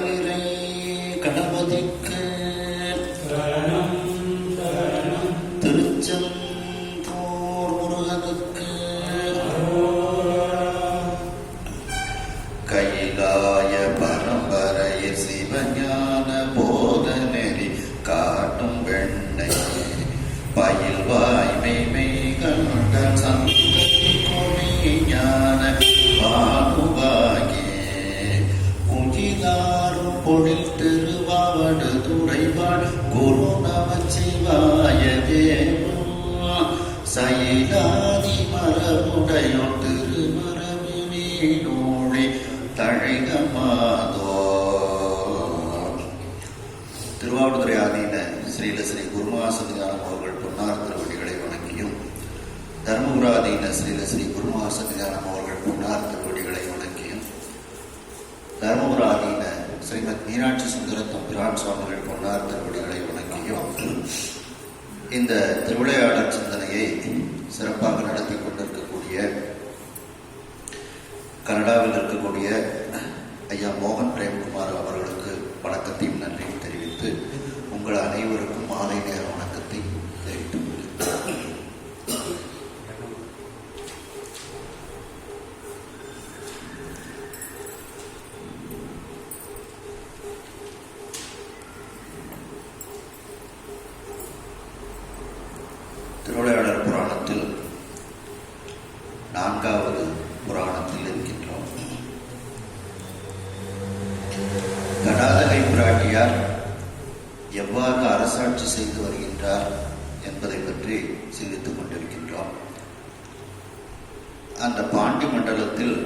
கடலிரை கணபதிக்கு திருச்செந்தூர் முருகனுக்கு கைலாய பரம்பரைய சிவஞான போத நெறி காட்டும் வெண்ணை பயில் வாய்மை மெய்கண்ட சந்தை கொடி ஞான பானுவாகி குஞ்சிலாரும் பொழில் திருவாவடு துறைவாள் குரு நமச்சிவாய தேவம் சயிலாதி மரமுடையோ திருமரவினோழி தழைகமாதோ. திருவாவடுதுறை ஆதீன ஸ்ரீல ஸ்ரீ குருமஹாசன்னிதானம் அவர்கள் பொன்னார் திருவடிகளை வணங்கியும், தர்மபுராதீன ஸ்ரீல ஸ்ரீ குருமஹாசன்னிதானம் அவர்கள் பொன்னார் திருவடிகளை வணங்கியும், தர்மபுராதீன ஸ்ரீமத் மீனாட்சி சுந்தரத்தம் பிரான் சுவாமிகள் பொன்னார் திருவடிகளை வணங்கியும் இந்த திருவிளையாடல் சிந்தனையை சிறப்பாக நடத்தி கொண்டிருக்கக்கூடிய கனடாவில் இருக்கக்கூடிய ஐயா மோகன் பிரேம்குமார் அவர்களுக்கு வணக்கத்தையும் நன்றியும் தெரிவித்து உங்கள் அனைவருக்கும் மாலை நேர வணக்கத்தை தெரிவித்துக் கொள்கிறேன். திருவிளையாடல் புராணத்தில் 4வது புராணத்தில் இருக்கின்றோம். கடாதகை பிராட்டியார் எவ்வாறு அரசாட்சி செய்து வருகின்றார் என்பதை பற்றி சிந்தித்துக் கொண்டிருக்கின்றோம். அந்த பாண்டி மண்டலத்தில்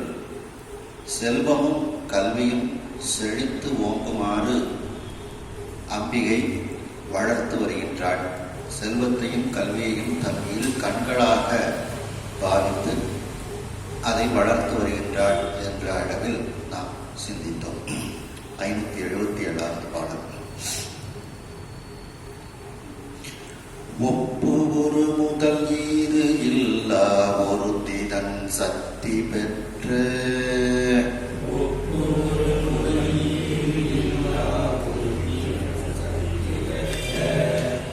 செல்வமும் கல்வியும் செழித்து ஓங்குமாறு அம்பிகை வளர்த்து வருகின்றாள். செல்வத்தையும் கல்வியையும் தன் இரு கண்களாக பாவித்து அதை வளர்த்து வருகின்றாள் என்ற அளவில் நாம் சிந்தித்தோம். 577வது பாடல். ஒப்பு ஒரு முதல் ஈது இல்லா ஒருத்தி தன் சக்தி பெற்ற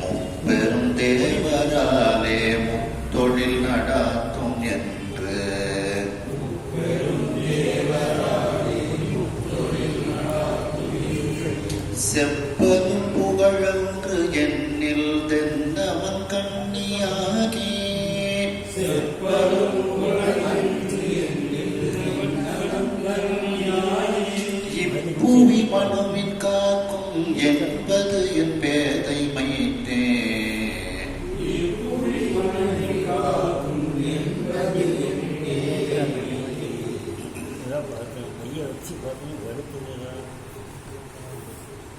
முப்பெரும் தேவராலே முத்தொழில் நடாத்தும் என்று செப்பதும் புகழன்று என்னில் தென்னவன் கண்ணியாகி இப்புவி மனுவின் காக்கும் என்பது என் பேதை மைத்தே.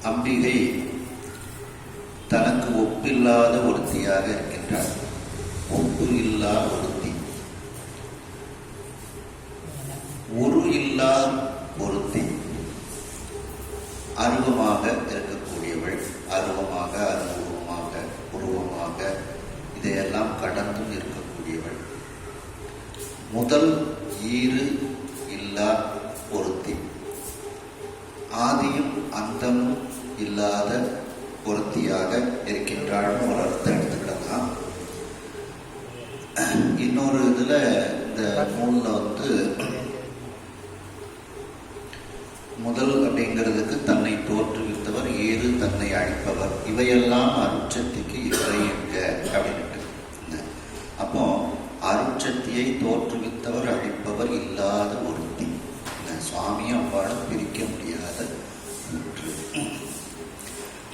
அம்பிகை தனக்கு ஒப்பில்லாத ஒருத்தியாக இருக்கின்றார். ஒப்பு இல்லா ஒருத்தி, ஒரு இல்லா ஒருத்தி, அருவமாக இருக்கக்கூடியவள், அருவமாக அனுபவமாக உருவமாக இதையெல்லாம் கடந்தும் இருக்கக்கூடியவள். முதல் ஈறு இல்லா ஒருத்தி, ஆதியும் அந்தமும் இல்லாத ஒருத்தியாக இருக்கின்றாள்னு ஒரு அர்த்தம் எடுத்துக்கிடலாம். இன்னொரு இதுல இந்த நூல்ல முதல் அப்படிங்கிறதுக்கு தன்னை தோற்றுவித்தவர், ஏறு தன்னை அழிப்பவர், இவையெல்லாம் அருட்சக்திக்கு இவரை எங்க அப்படின்ட்டு. அப்போ அருட்சக்தியை தோற்றுவித்தவர் அழிப்பவர் இல்லாத ஒருத்தி. சுவாமியும் அவ்வாறு பிரிக்க முடியாத ஒன்று.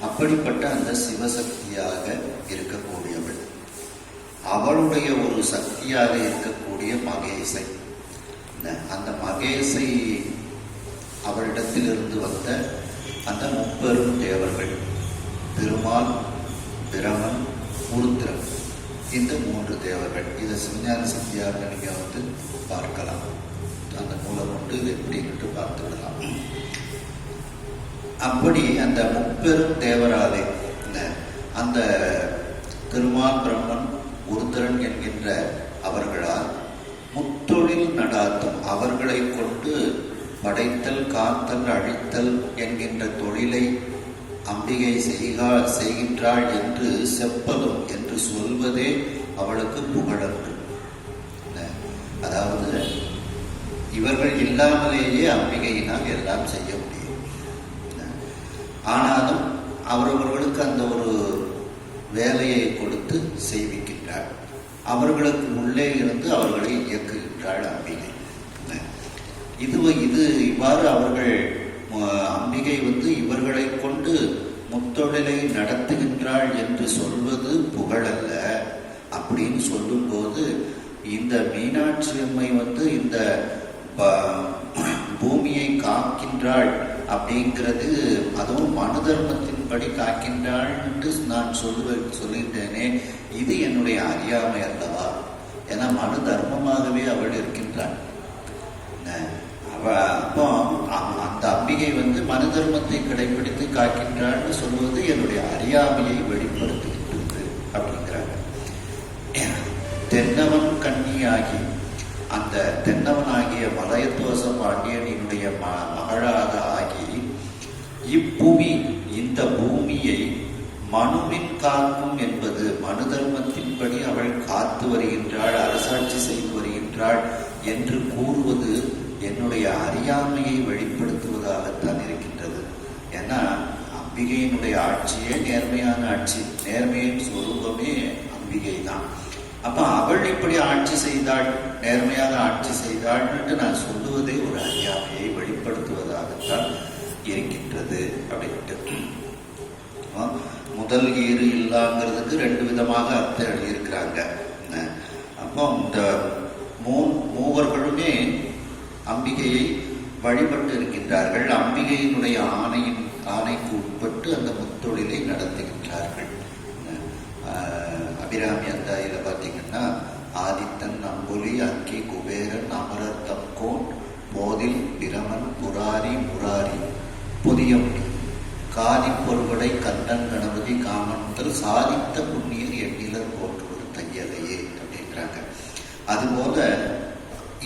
அப்படிப்பட்ட அந்த சிவசக்தியாக இருக்கக்கூடியவள், அவளுடைய ஒரு சக்தியாக இருக்கக்கூடிய மகேசை, அந்த மகேசை அவளிடத்திலிருந்து வந்த அந்த முப்பெரும் தேவர்கள் திருமால், பிரமன், உருத்திரன், இந்த 3 தேவர்கள். இதை சிவஞான சக்தியாக நீங்க பார்க்கலாம். அந்த மூலம் கொண்டு இது எப்படின்னு பார்த்துவிடலாம். அப்படி அந்த முப்பெரும் தேவராலே அந்த திருமால், பிரம்மன், உருத்திரன் என்கின்ற அவர்களால் முத்தொழில் நடாத்தும், அவர்களை கொண்டு படைத்தல், காத்தல், அழித்தல் என்கின்ற தொழிலை அம்பிகை செய்கின்றாள் என்று செப்பலும் என்று சொல்வதே அவளுக்கு புகழன்று. அதாவது இவர்கள் இல்லாமலேயே அம்பிகையினால் எல்லாம் செய்ய முடியும். ஆனாலும் அவரவர்களுக்கு அந்த ஒரு வேலையை கொடுத்து செய்விக்கின்றாள். அவர்களுக்கு உள்ளே இருந்து அவர்களை இயக்குகின்றாள் அம்பிகை. இது இவ்வாறு அவர்கள் அம்பிகை இவர்களை கொண்டு முத்தொழிலை நடத்துகின்றாள் என்று சொல்வது புகழல்ல. அப்படின்னு சொல்லும்போது இந்த மீனாட்சி அம்மை இந்த பூமியை காக்கின்றாள் அப்படிங்கிறது, அதுவும் மனு தர்மத்தின்படி காக்கின்றாள் என்று நான் சொல்லிட்டேனே, இது என்னுடைய அறியாமை அல்லவா? ஏன்னா மனு தர்மமாகவே அவள் இருக்கின்றாள். அப்போ அந்த அம்பிகை மனு தர்மத்தை கடைபிடித்து காக்கின்றாள்னு சொல்வது என்னுடைய அறியாமையை வெளிப்படுத்துகின்றது அப்படிங்கிறாங்க. தென்னவன் கன்னியாகி அந்த தென்னவனாகிய மலையத்துவச பாண்டியனினுடைய மகளாக ஆகி இப்புவி இந்த பூமியை மனுவின் காக்கும் என்பது மனு தர்மத்தின்படி அவள் காத்து வருகின்றாள், அரசாட்சி செய்து வருகின்றாள் என்று கூறுவது என்னுடைய அறியாமையை வெளிப்படுத்துவதாகத்தான் இருக்கின்றது. ஏன்னா அம்பிகையினுடைய ஆட்சியே நேர்மையான ஆட்சி, நேர்மையின் சொரூபமே அம்பிகை தான். அப்ப அவள் இப்படி ஆட்சி செய்தாள், நேர்மையாக ஆட்சி செய்தாள் என்று நான் சொல்லுவதே ஒரு அறியாமையை வெளிப்படுத்துவதாகத்தான் இருக்கின்றது அப்படின்ட்டு. முதல் ஈறு இல்லாங்கிறதுக்கு 2 விதமாக அர்த்தம் எழுதியிருக்கிறாங்க. அப்போ இந்த மூவர்களுமே அம்பிகையை வழிபட்டு இருக்கின்றார்கள். அம்பிகையினுடைய ஆணைக்கு உட்பட்டு அந்த முத்தொழிலை நடத்துகின்றார்கள். அபிராமி அந்தாயில பார்த்தீங்கன்னா ஆதித்தன், நம்பொலி, அக்கி, குபேரன், அமரர், தம்கோன், போதில், பிரமன், புராரி, முராரி, புதியமுடி, காதி பொருள்களை கந்தன், கணபதி, காமன்தல், சாதித்த புண்ணியர் எண்ணிலர் போற்றுவது தையலையே அப்படிங்கிறாங்க. அதுபோல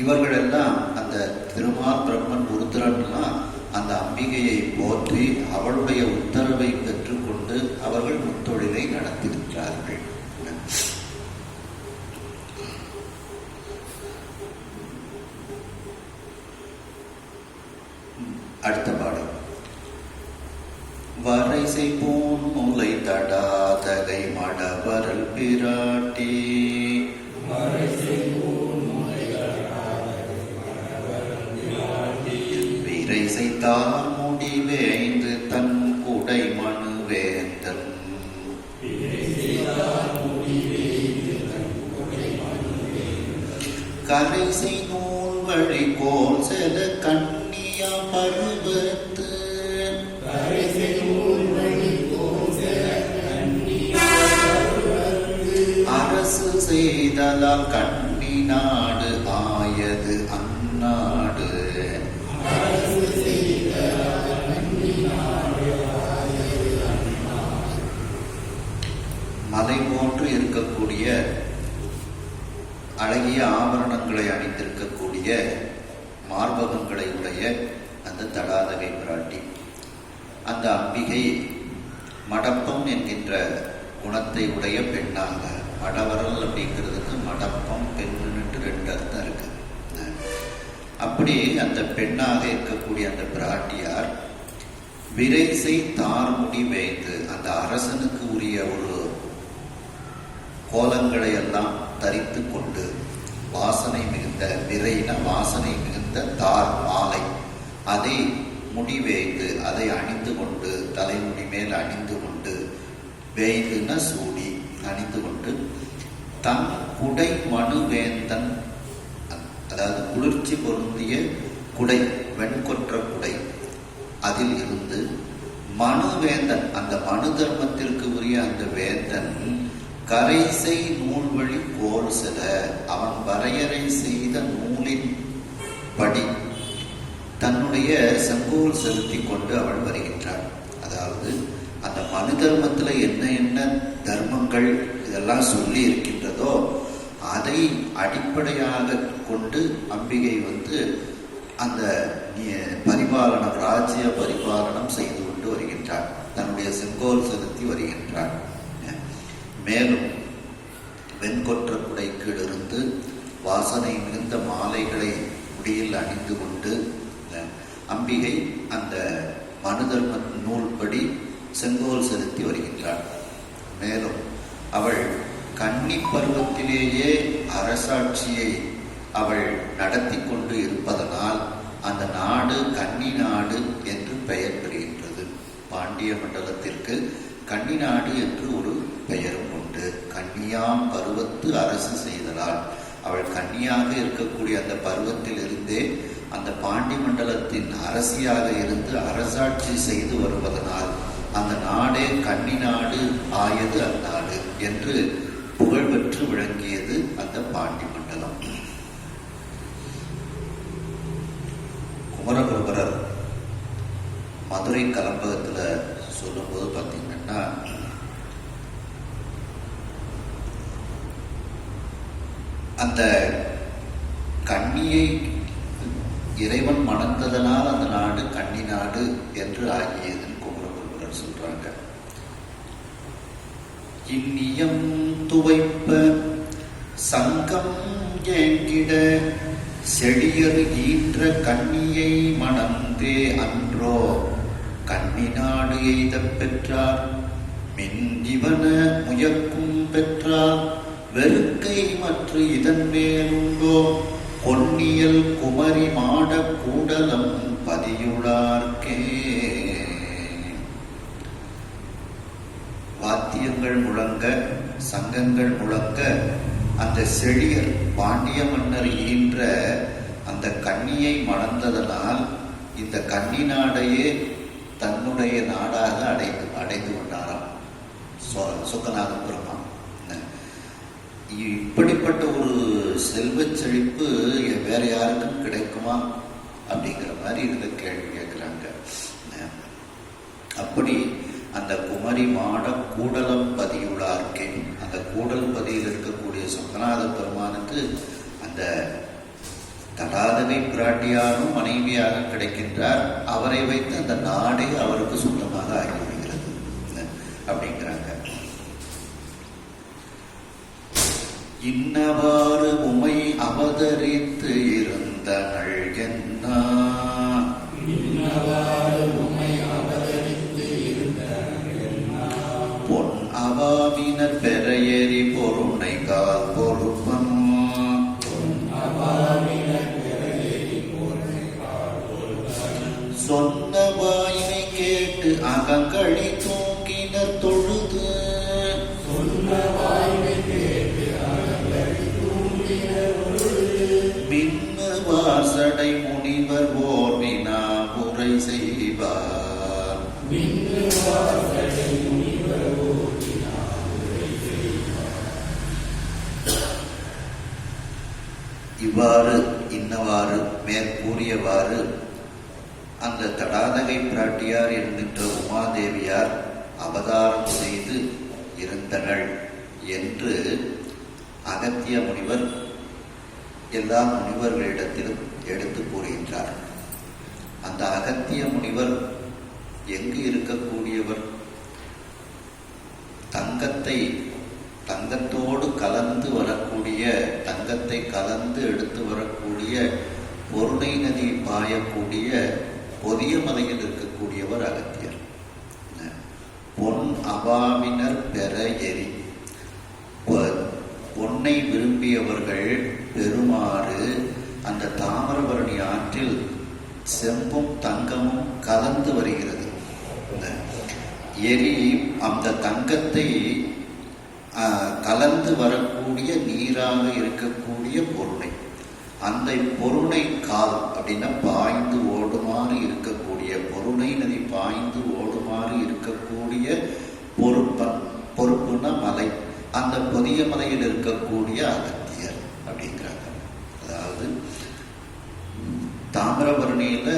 இவர்களெல்லாம் அந்த திருமால், பிரம்மன், ருத்ரன்லாம் அந்த அம்பிகையை போற்றி அவளுடைய உத்தரவை பெற்றுக்கொண்டு அவர்கள் முத்தொழிலை நடத்துகின்றார்கள். அடுத்த பாடல். வரைசை போன் முலை தடாதகை மடவரல் பிராட்டி விரைசைத்தார் முடிவேந்து தன் குடை மனுவேந்தன் கரைசை நூல் வழி கோல் செல கண்ணியா பருவத்து அரசு செய்தலால் கண்ணி நாடு ஆயது அந்நாடு மலை போன்று இருக்கக்கூடிய அழகிய ஆபரணங்களை அணிந்திருக்கக்கூடிய மார்பகங்களை உடைய அந்த தடாதகை பிராட்டி, அந்த அம்பிகை மடப்பம் என்கின்ற குணத்தை உடைய பெண்ணாக, மடவரல் அப்படிங்கிறதுக்கு மடப்பம் பெண்ணுன்னுட்டு 2 அர்த்தம் இருக்கு. அப்படி அந்த பெண்ணாக இருக்கக்கூடிய அந்த பிராட்டியார் விரைசை தார்முடி வைத்து அந்த அரசனுக்கு உரிய ஒரு கோலங்களை எல்லாம் தரித்து கொண்டு வாசனை மிகுந்த விரைன வாசனை மிகுந்த தார் மாலை அதை முடிவேய்ந்து அதை அணிந்து கொண்டு தலைமுடி மேல் அணிந்து கொண்டு வேய்துன சூடி அணிந்து கொண்டு தன் குடை மனுவேந்தன், அதாவது குளிர்ச்சி பொருந்திய குடை, வெண்கொற்ற குடை, அதில் இருந்து மனுவேந்தன், அந்த மனு தர்மத்திற்கு உரிய அந்த வேந்தன் கரைசை நூல் வழி கோல் செல, அவன் வரையறை செய்த நூலின் படி தன்னுடைய செங்கோல் செலுத்தி கொண்டு அவள் வருகின்றாள். அதாவது அந்த மனு தர்மத்துல என்ன என்ன தர்மங்கள் இதெல்லாம் சொல்லி இருக்கின்றதோ அதை அடிப்படையாக கொண்டு அம்பிகை அந்த பரிபாலனம், ராஜ்ய பரிபாலனம் செய்து கொண்டு வருகின்றார். தன்னுடைய செங்கோல் செலுத்தி வருகின்றார். மேலும் வெண்கொற்ற குடை கீழிருந்து வாசனை மிகுந்த மாலைகளை முடியில் அணிந்து கொண்டு அம்பிகை அந்த மனுதர்ம நூல்படி செங்கோல் செலுத்தி வருகின்றார். மேலும் அவள் கன்னி பருவத்திலேயே அரசாட்சியை அவள் நடத்தி கொண்டு இருப்பதனால் அந்த நாடு கன்னி நாடு என்று பெயர் பெறுகின்றது. பாண்டிய மண்டலத்திற்கு கன்னி நாடு என்று ஒரு பெயரும் உண்டு. கன்னியாம் பருவத்து அரசு செய்தலால் அவள் கன்னியாக இருக்கக்கூடிய அந்த பருவத்தில் இருந்தே அந்த பாண்டி மண்டலத்தின் அரசியாக இருந்து அரசாட்சி செய்து வருவதனால் அந்த நாடே கன்னி நாடு ஆயது அந்நாடு என்று புகழ்பெற்று விளங்கியது அந்த பாண்டி மண்டலம். குமரகுருபரர் மதுரை கலம்பகத்துல சொல்லும்போது பார்த்தீங்கன்னா, அந்த கன்னியை இறைவன் மணந்ததனால் அந்த நாடு கன்னி நாடு என்று ஆகியதுன்னு குமரகுருபரர் சொல்றாங்க. இன்னியம் துவைப்ப சங்கம் ஏங்கிட செடியர் ஈன்ற கன்னியை மணந்தே அன்றோ கன்னி நாடு எய்தப் பெற்றார். மின் இவன முயக்கும் பெற்றார் வெறுக்கை மற்ற இதன் மேலுண்டோ பொன்னியல் குமரி மாட கூடலம் பதியுளார்க்கே. வாத்தியங்கள் முழங்க, சங்கங்கள் முழங்க, அந்த செழியர் பாண்டிய மன்னர் ஈன்ற அந்த கன்னியை மணந்ததனால் இந்த கன்னி நாடையே தன்னுடைய நாடாக அடைந்து கொண்டாராம் சொக்கநாத பெருமான். இப்படிப்பட்ட ஒரு செல்வச் செழிப்பு வேற யாருக்கும் கிடைக்குமா அப்படிங்கிற மாதிரி இதுல கேள்வி கேட்கிறாங்க. அப்படி அந்த குமரி மாட கூடலம் பதியுளார்க்கே, அந்த கூடல் பதியில் இருக்கக்கூடிய சொக்கநாத பெருமானுக்கு அந்த தடாதகை பிராட்டியாரும் மனைவியாக கிடைக்கின்றார். அவரை வைத்து அந்த நாடே அவருக்கு சொந்தமாக ஆகிவிடுகிறது அப்படிங்கிறாங்க. இன்னவாறு உமை அவதரித்து இருந்தனள் என்ன பொன் அவாவினர் பெறையேறி பொருணை கால் பொறுப்பன் சொன்ன வாயினை கேட்டு அகங்களி தூங்கினர் தொழுது மின்னு வாசடை முனிவர் ஓர்வினா உரை செய்வார். இவ்வாறு இன்னவாறு மேற்கூறியவாறு அந்த தடாதகை பிராட்டியார் என்கின்ற உமாதேவியார் அவதாரம் செய்து இருந்தனள் என்று அகத்திய முனிவர் எல்லா முனிவர்களிடத்திலும் எடுத்து கூறுகின்றார். அந்த அகத்திய முனிவர் எங்கு இருக்கக்கூடியவர்? தங்கத்தோடு கலந்து வரக்கூடிய, தங்கத்தை கலந்து எடுத்து வரக்கூடிய பொருணை நதி பாயக்கூடிய பொதிய மலையில் இருக்கக்கூடியவர் அகத்தியர். பொன் அபாவினர் பெற எரி, பொன்னை விரும்பியவர்கள் பெருமாறு அந்த தாமிரபரணி ஆற்றில் செம்பும் தங்கமும் கலந்து வருகிறது. எரி அந்த தங்கத்தை கலந்து வரக்கூடிய நீராக இருக்கக்கூடிய பொருணை, அந்த பொருணை கால் அப்படின்னா பாய்ந்து ஓடுமாறு இருக்கக்கூடிய, பொருணை நதி பாய்ந்து ஓடுமாறு இருக்கக்கூடிய பொறுப்புன்னா மலை, அந்த பொதிய மலையில் இருக்கக்கூடிய அகத்தியர் அப்படிங்கிறாங்க. அதாவது தாமிரபரணியில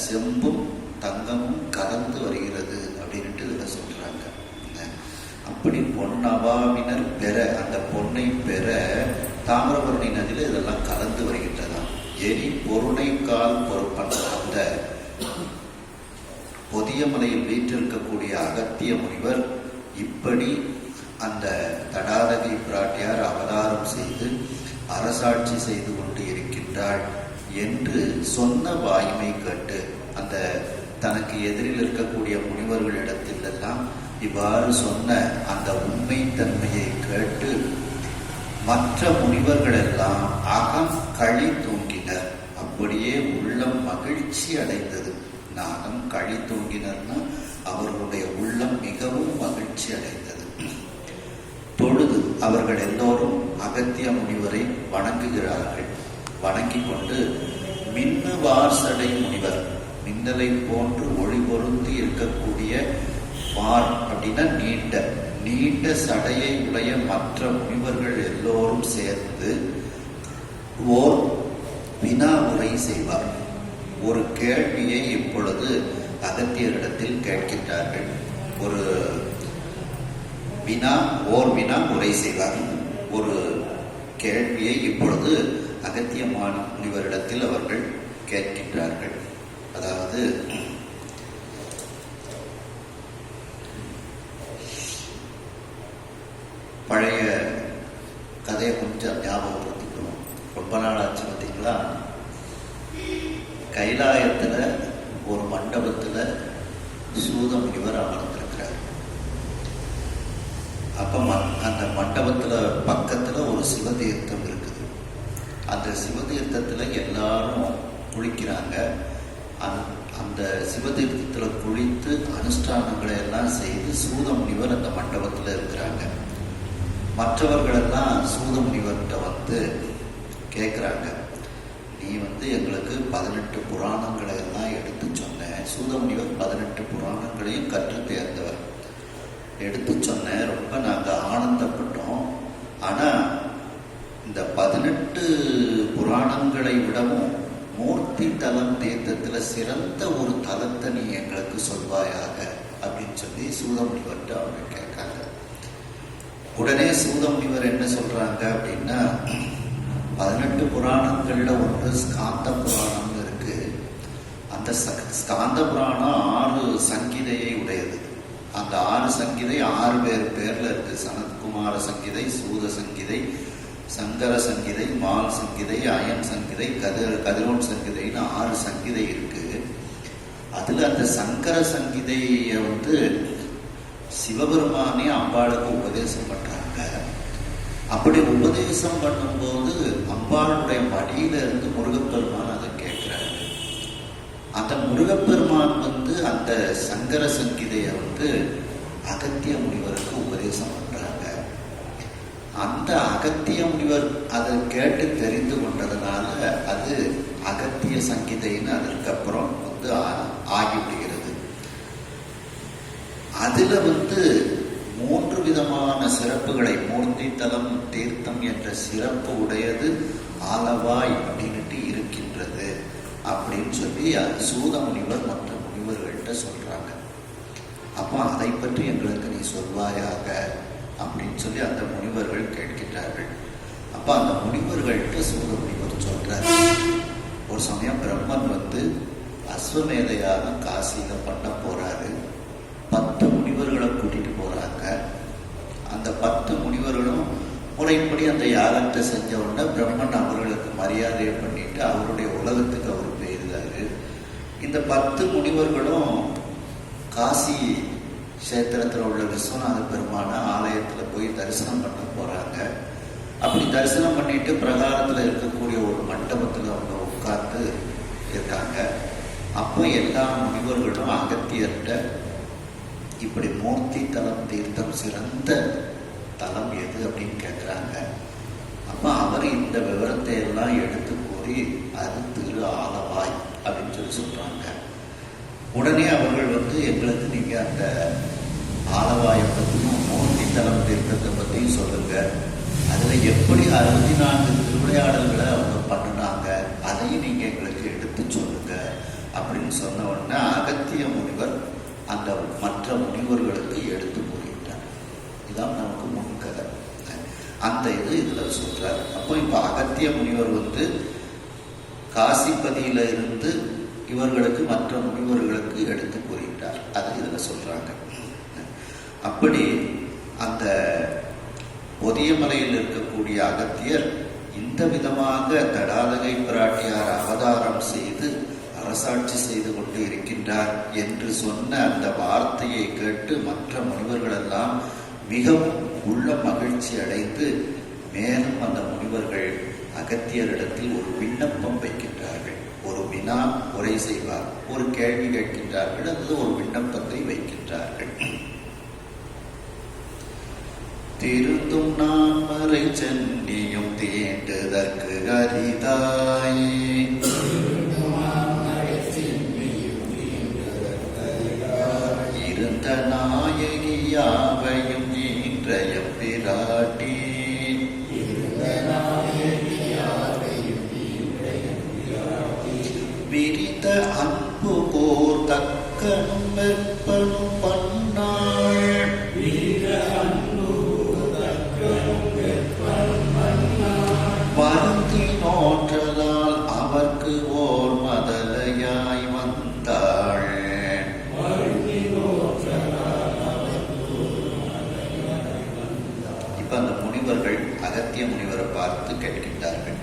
செம்பும் தங்கமும் கலந்து வருகிறது அப்படின்ட்டு இதுல சொல்றாங்க. அப்படி பொன்னவாவினர் பெற, அந்த பொன்னை பெற தாமிரபரணி நதியில இதெல்லாம் கலந்து வருகின்றதாம். எரி பொருணை கால் பொறுப்பன், அந்த பொதியமலையில் வீற்றிருக்கக்கூடிய அகத்திய முனிவர் இப்படி அந்த தடாதகை பிராட்டியார் அவதாரம் செய்து அரசாட்சி செய்து கொண்டு இருக்கின்றாள் என்று சொன்ன வாய்மை கேட்டு அந்த தனக்கு எதிரில் இருக்கக்கூடிய முனிவர்களிடத்திலெல்லாம் இவ்வாறு சொன்ன அந்த உண்மைத்தன்மையை கேட்டு மற்ற முனிவர்கள் எல்லாம் அகம் களி தூங்கினர். அப்படியே உள்ளம் மகிழ்ச்சி அடைந்தது. நாகம் களி தூங்கினர்னா அவர்களுடைய உள்ளம் மிகவும் மகிழ்ச்சி அடைந்தது. பொழுது அவர்கள் எல்லோரும் அகத்திய முனிவரை வணங்குகிறார்கள். வணங்கி கொண்டு மின்னு வார்சடை முனிவர், மின்னலை போன்று ஒளி பொருந்தி இருக்கக்கூடிய வார் அப்படின்னா நீண்ட சடையை உடைய மற்ற முனிவர்கள் எல்லோரும் சேர்ந்து ஓர் வினா உரை செய்வார். ஒரு கேள்வியை இப்பொழுது அகத்தியரிடத்தில் கேட்கின்றார்கள். ஒரு வினா உரை செய்வார். ஒரு கேள்வியை இப்பொழுது அகத்திய முனிவரிடத்தில் அவர்கள் கேட்கின்றார்கள். அதாவது பழைய கதையை கொஞ்சம் ஞாபகப்படுத்திக்கணும். ரொம்ப நாள் ஆச்சு பார்த்தீங்களா? கைலாயத்துல ஒரு மண்டபத்துல சூத முனிவர் அமர்ந்திருக்கிறார். அப்ப அந்த மண்டபத்துல பக்கத்துல ஒரு சிவதீர்த்தம் இருக்குது. அந்த சிவதீர்த்தத்துல எல்லாரும் குளிக்கிறாங்க. அந்த சிவதீர்த்தத்துல குளித்து அனுஷ்டானங்களை எல்லாம் செய்து சூத முனிவர் அந்த மண்டபத்துல இருக்கிறாங்க. மற்றவர்களெல்லாம் சூத முனிவர்கிட்ட வந்து கேட்குறாங்க, நீ எங்களுக்கு 18 புராணங்களை எல்லாம் எடுத்து சொன்ன. சூத முனிவர் 18 புராணங்களையும் கற்று தேர்ந்தவர். எடுத்து சொன்ன, ரொம்ப நாங்கள் ஆனந்தப்பட்டோம். ஆனால் இந்த 18 புராணங்களை விடவும் மூர்த்தி தலம் தீர்த்தத்தில் சிறந்த ஒரு தலத்தை நீ எங்களுக்கு சொல்வாயாக அப்படின்னு சொல்லி சூத முனிவர்கிட்ட அவங்க கேட்காங்க. உடனே சூத முனிவர் என்ன சொல்றாங்க அப்படின்னா, 18 புராணங்கள்ல ஒன்று ஸ்காந்த புராணம் இருக்கு. அந்த ஸ்காந்த புராணம் 6 சங்கீதையை உடையது. அந்த 6 சங்கீதை 6 பேர்ல இருக்கு. சனத்குமார சங்கீதை, சூத சங்கீதை, சங்கர சங்கீதை, மால் சங்கீதை, அயன் சங்கீதை, கதிரோன் சங்கீதைன்னு 6 சங்கீதை இருக்கு. அதுல அந்த சங்கர சங்கீதைய சிவபெருமானே அம்பாளுக்கு உபதேசம் பண்றாங்க. அப்படி உபதேசம் பண்ணும்போது அம்பாளுடைய மடியில இருந்து முருகப்பெருமான் அதை கேட்கிறாரு. அந்த முருகப்பெருமான் அந்த சங்கர சங்கீதைய அகத்திய முனிவருக்கு உபதேசம் பண்றாங்க. அந்த அகத்திய முனிவர் அதை கேட்டு தெரிந்து கொண்டதுனால அது அகத்திய சங்கீதைன்னு அதற்கப்புறம் ஆகிவிடுகிறது. அதுல 3 விதமான சிறப்புகளை, மூர்த்தி தலம் தீர்த்தம் என்ற சிறப்பு உடையது ஆலவாய் அப்படின்ட்டு இருக்கின்றது அப்படின்னு சொல்லி சூத முனிவர் மற்ற முனிவர்கள்ட்ட சொல்றாங்க. அப்போ அதை பற்றி எங்களுக்கு நீ சொல்வாயாக அப்படின்னு சொல்லி அந்த முனிவர்கள் கேட்கின்றார்கள். அப்ப அந்த முனிவர்கள்ட்ட சூத முனிவர் சொல்றாரு, ஒரு சமயம் பிரம்மன் அஸ்வமேதையாக காசியில பண்ண போறாரு. 10 முனிவர்களை கூட்டிட்டு போறாங்க. அந்த 10 முனிவர்களும் முறைப்படி அந்த யாகத்தை செஞ்ச உடனே பிரம்மன் அவர்களுக்கு மரியாதையை பண்ணிட்டு அவருடைய உலகத்துக்கு அவர் போயிருந்தாரு. இந்த 10 முனிவர்களும் காசி கஷேத்திரத்தில் உள்ள விஸ்வநாத பெருமான ஆலயத்துல போய் தரிசனம் பண்ண போறாங்க. அப்படி தரிசனம் பண்ணிட்டு பிரகாரத்துல இருக்கக்கூடிய ஒரு மண்டபத்துல அவங்க உட்கார்ந்து இருக்காங்க. அப்போ எல்லா முனிவர்களும் அகத்தியர்கிட்ட இப்படி மூர்த்தி தலம் தீர்த்தம் சிறந்த தலம் எது அப்படின்னு கேட்குறாங்க. அப்போ அவர் இந்த விவரத்தை எல்லாம் எடுத்து கூறி அது திரு ஆலவாய் அப்படின்னு சொல்லி சொல்றாங்க. உடனே அவர்கள் எங்களுக்கு நீங்க அந்த ஆலவாயை பற்றியும் மூர்த்தி தலம் தீர்த்தத்தை பற்றியும் சொல்லுங்க, அதுல எப்படி 64 திருவிளையாடல்களை அவங்க பண்ணினாங்க அதையும் நீங்க எங்களுக்கு எடுத்து சொல்லுங்க அப்படின்னு சொன்ன உடனே அகத்திய முனிவர் அந்த மற்ற முனிவர்களுக்கு எடுத்து போகின்றார். இதான் நமக்கு முன்கதை. அந்த இதுல சொல்றார். அப்போ இப்ப அகத்திய முனிவர் காசிபதியில இருந்து இவர்களுக்கு மற்ற முனிவர்களுக்கு எடுத்து கூறுகிறார். அதை இதில் சொல்றாங்க. அப்படி அந்த பொதியமலையில் இருக்கக்கூடிய அகத்தியர் இந்த விதமாக தடாலகை பிராட்டியார் அவதாரம் செய்து அரசாட்சி செய்து கொண்டு இருக்கின்றார் என்று சொன்ன அந்த வார்த்தையை கேட்டு மற்ற முனிவர்கள் எல்லாம் மிகவும் உள்ள மகிழ்ச்சி அடைந்து மேலும் அந்த முனிவர்கள் அகத்தியரிடத்தில் ஒரு விண்ணப்பம் வைக்கின்றார்கள். ஒரு வினா உரை செய்வார், ஒரு கேள்வி கேட்கின்றார்கள், அல்லது ஒரு விண்ணப்பத்தை வைக்கின்றார்கள். திருந்தும் நாமரை சென்னியும் தீண்டுதற்கு அரிதாயே, இருந்த நாயகியாவையும் இன்றைய பிராட்டி, விரிந்த அன்பு போர் தக்கனும் வெப்பனும் பண்ணாள், வருந்தி நோற்றதால் அவர்க்கு ஓர் மதலையாய் வந்தாள். இப்ப அந்த முனிவர்கள் அகத்திய முனிவரை பார்த்து கேட்கின்றார்கள்.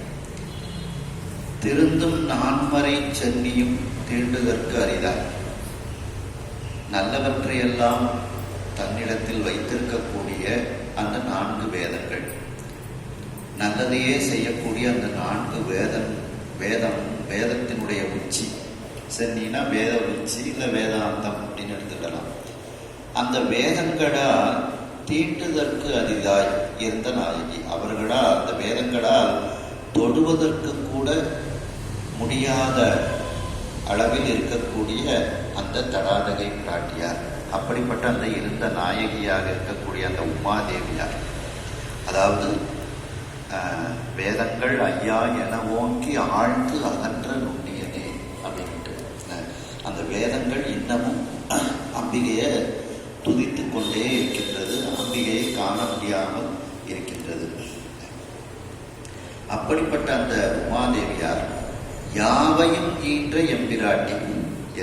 திருந்தும் நான்மறை சென்னியும் தீண்டுதற்கு அரிதாய். நல்லவற்றையெல்லாம் தன்னிடத்தில் வைத்திருக்கக்கூடிய அந்த 4 வேதங்கள், நல்லதையே செய்யக்கூடிய அந்த 4 வேதத்தினுடைய உச்சி. சென்னினா வேத உச்சி, இல்லை வேதாந்தம் அப்படின்னு எடுத்துக்கலாம். அந்த வேதங்களால் தீண்டுதற்கு அரிதாய் இருந்த நாயகி, அவர்களால் அந்த வேதங்களால் தொடுவதற்கு கூட முடியாத அளவில் இருக்கக்கூடிய அந்த தடாலகை பிராட்டியார், அப்படிப்பட்ட அந்த இருந்த நாயகியாக இருக்கக்கூடிய அந்த உமாதேவியார், அதாவது வேதங்கள் ஐயா என ஓங்கி ஆழ்ந்து அகன்ற நுண்ணியனே அப்படின்ட்டு அந்த வேதங்கள் இன்னமும் அம்பிகையை துதித்து கொண்டே இருக்கின்றது, அம்பிகையை காண முடியாமல் இருக்கின்றது. அப்படிப்பட்ட அந்த உமாதேவியார் யாவையும் ஈன்ற எம்பிராட்டி,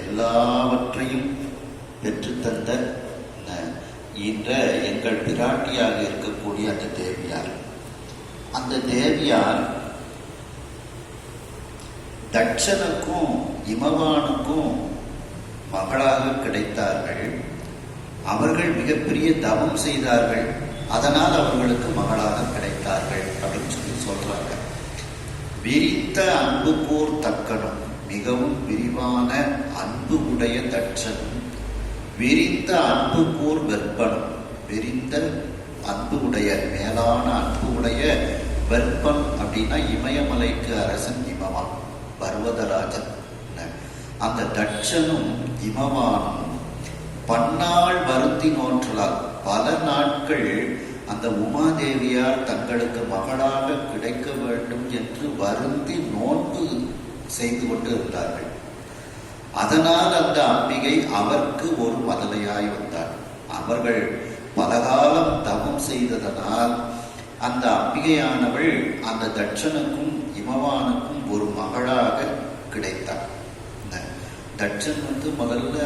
எல்லாவற்றையும் பெற்றுத்தந்த ஈன்ற எங்கள் பிராட்டியாக இருக்கக்கூடிய அந்த தேவியார், அந்த தேவியார் தட்சனுக்கும் இமவானுக்கும் மகளாக கிடைத்தார்கள். அவர்கள் மிகப்பெரிய தவம் செய்தார்கள், அதனால் அவர்களுக்கு மகளாக கிடைத்தார்கள் அப்படின்னு சொல்லி சொல்றாங்க. விரித்த அன்பு கூர் தக்கனும், மிகவும் விரிவான அன்பு உடைய தட்சனும், விரிந்த அன்பு கூர் வெற்பனும், விரிந்த அன்பு உடைய மேலான அன்பு உடைய வெற்பன் அப்படின்னா இமயமலைக்கு அரசன் இமவான், பர்வதராஜன். அந்த தட்சனும் இமவானும் பன்னாள் வருந்தி நோற்றலால் பல நாட்கள் அந்த உமாதேவியார் தங்களுக்கு மகளாக கிடைக்க வேண்டும் என்று வருந்தி நோன்பு செய்து கொண்டு இருந்தார்கள். அதனால் அந்த அம்பிகை அவருக்கு ஒரு மதலையாய் வந்தார். அவர்கள் பலகாலம் தவம் செய்ததனால் அந்த அம்பிகையானவள் அந்த தட்சனுக்கும் இமவானுக்கும் ஒரு மகளாக கிடைத்தார். தட்சன் முதல்ல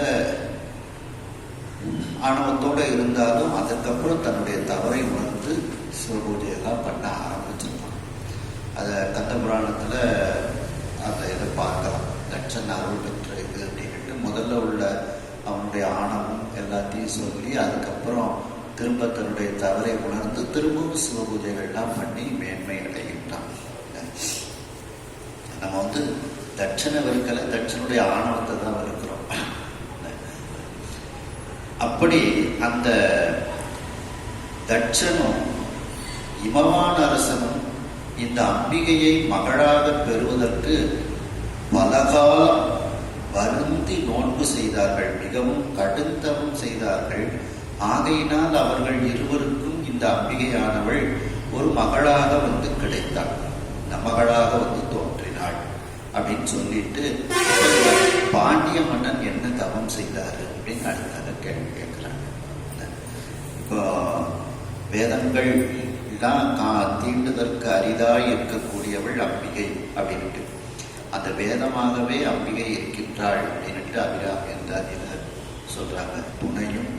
ஆணவத்தோடு இருந்தாலும் அதுக்கப்புறம் தன்னுடைய தவறை உணர்ந்து சிவபூஜையெல்லாம் பண்ண ஆரம்பிச்சிருப்பான். அதை கந்தபுராணத்தில் அந்த இதை பார்க்கலாம். தட்சன் அருள் பெற்ற இது அப்படின்ட்டு முதல்ல உள்ள அவனுடைய ஆணவம் எல்லாத்தையும் சொல்லி அதுக்கப்புறம் திரும்ப தன்னுடைய தவறை உணர்ந்து திரும்பவும் சிவபூஜைகள்லாம் பண்ணி மேன்மை அடைகின்றான். நம்ம தட்சனை வெறுக்கலை, தட்சனுடைய ஆணவத்தை தான் வெறுக்கிறோம். அப்படி அந்த தட்சனும் இமவான் அரசனும் இந்த அம்பிகையை மகளாக பெறுவதற்கு பலகாலம் வருந்தி நோன்பு செய்தார்கள், மிகவும் கடுந்தவம் செய்தார்கள். ஆகையினால் அவர்கள் இருவருக்கும் இந்த அம்பிகையானவள் ஒரு மகளாக கிடைத்தாள், மகளாக தோன்றினாள் அப்படின்னு சொல்லிட்டு பாண்டிய மன்னன் என்ன தவம் செய்தாரு அப்படின்னு அடுத்த கேள்வி கேட்கிறாங்க. இப்போ வேதங்கள் தான் தீண்டுதற்கு அரிதாய் இருக்கக்கூடியவள் அம்பிகை அப்படின்ட்டு அந்த வேதமாகவே அம்பிகை இருக்கின்றாள் அப்படின்ட்டு அபிராமி அந்தாதியில சொல்றாங்க. துணையும்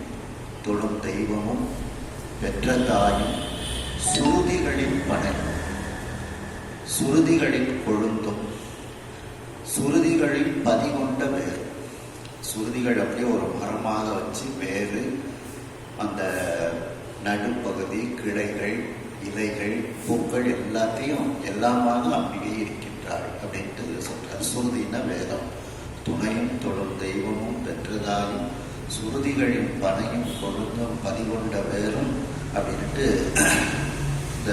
தொழும் தெய்வமும் பெற்ற தாயும் சுருதிகளின் பனையும் சுருதிகளின் கொழுந்தும் சுருதிகளில் பதிகொண்ட வேறு. சுருதிகள் அப்படியே ஒரு மரமாக வச்சு வேறு அந்த நடுப்பகுதி, கிளைகள், இலைகள், பூக்கள் எல்லாத்தையும் எல்லாமாக அம்பிகை இருக்கின்றாள் அப்படின்ட்டு சொல்றார். சுருதின வேதம், துணையும் தொழும் தெய்வமும் பெற்றதாயும் சுருதிகளின் பனையும் கொழுந்தும் பதிகொண்ட வேறும் அப்படின்ட்டு இந்த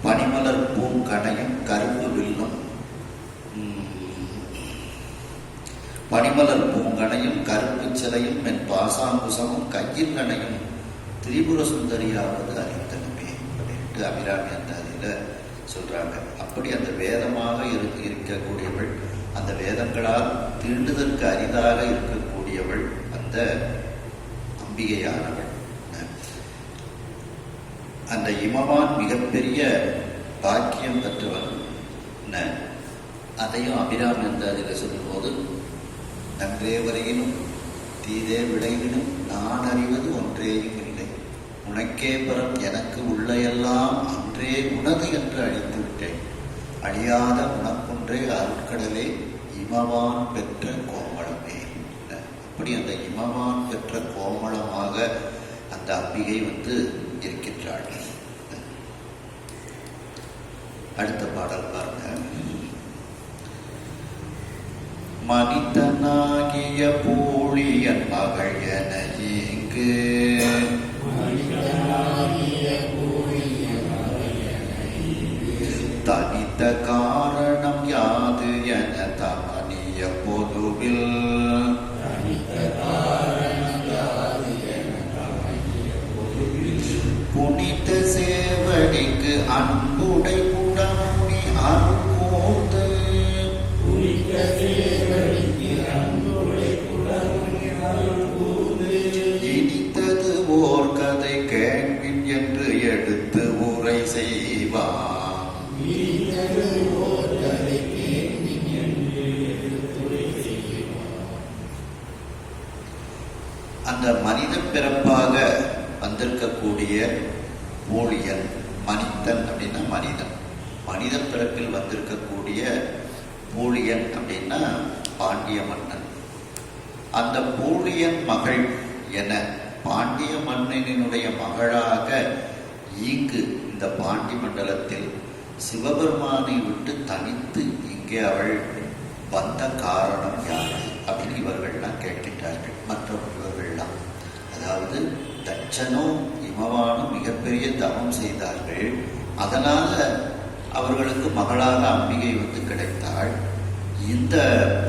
பனிமலர் பூங்கணையும் கரும்பு வில்லும் பனிமலர் பூங்கணையும் கரும்பு சிலையும் என் பாசாங்குசமும் கையில் கணையும் திரிபுர சுந்தரியாவது அறிந்தனமே அப்படின்ட்டு அபிராமி அந்தாதியில சொல்றாங்க. அப்படி அந்த வேதமாக இருக்கக்கூடியவள், அந்த வேதங்களால் தீண்டுதற்கு அரிதாக இருக்கக்கூடியவள் அந்த அம்பிகையானவள். அந்த இமவான் மிகப்பெரிய பாக்கியம் பெற்றவன். அதையும் அபிராமி அந்தாதியில சொல்லும்போது, நன்றே வரையினும் தீதே விளைவினும் நான் அறிவது ஒன்றேயும் இல்லை, உனக்கே பரம் எனக்கு உள்ளையெல்லாம் அன்றே உனது என்று அழித்து விட்டேன், அழியாத உனக்கொன்றே அருட்கடலே இமவான் பெற்ற கோமளமே. அப்படி அந்த இமவான் பெற்ற கோமளமாக அந்த அம்பிகை இருக்கின்றாள். அடுத்த பாடல் பாருங்க. மனிதனாகிய பூழியன் மகள் என இங்கு தனித்த காரணம் யாது என தமனிய பொதுவில் புனித சேவடிக்கு அன்புடை குடமுனி அருகோந்து இனித்தது ஓர் கதை கேள்வின் என்று எடுத்து உரை செய்வார். அந்த மனித பிறப்பாக வந்திருக்கக்கூடிய ஊழியன், மனிதன் அப்படின்னா மனிதன், மனித பிறப்பில் வந்திருக்கக்கூடிய ஊழியன் அப்படின்னா பாண்டிய மன்னன். அந்த பூழியன் மகள் என பாண்டிய மன்னனினுடைய மகளாக இங்கு இந்த பாண்டி மண்டலத்தில் சிவபெருமானை விட்டு தனித்து இங்கே அவள் வந்த காரணம் யாரு அப்படின்னு இவர்கள்லாம் கேட்கின்றார்கள். மற்ற இவர்கள்லாம், அதாவது தட்சனும் இமவானும் மிகப்பெரிய தவம் செய்தார்கள். அதனால அவர்களுக்கு மகளாக அம்பிகை கிடைத்தாள். இந்த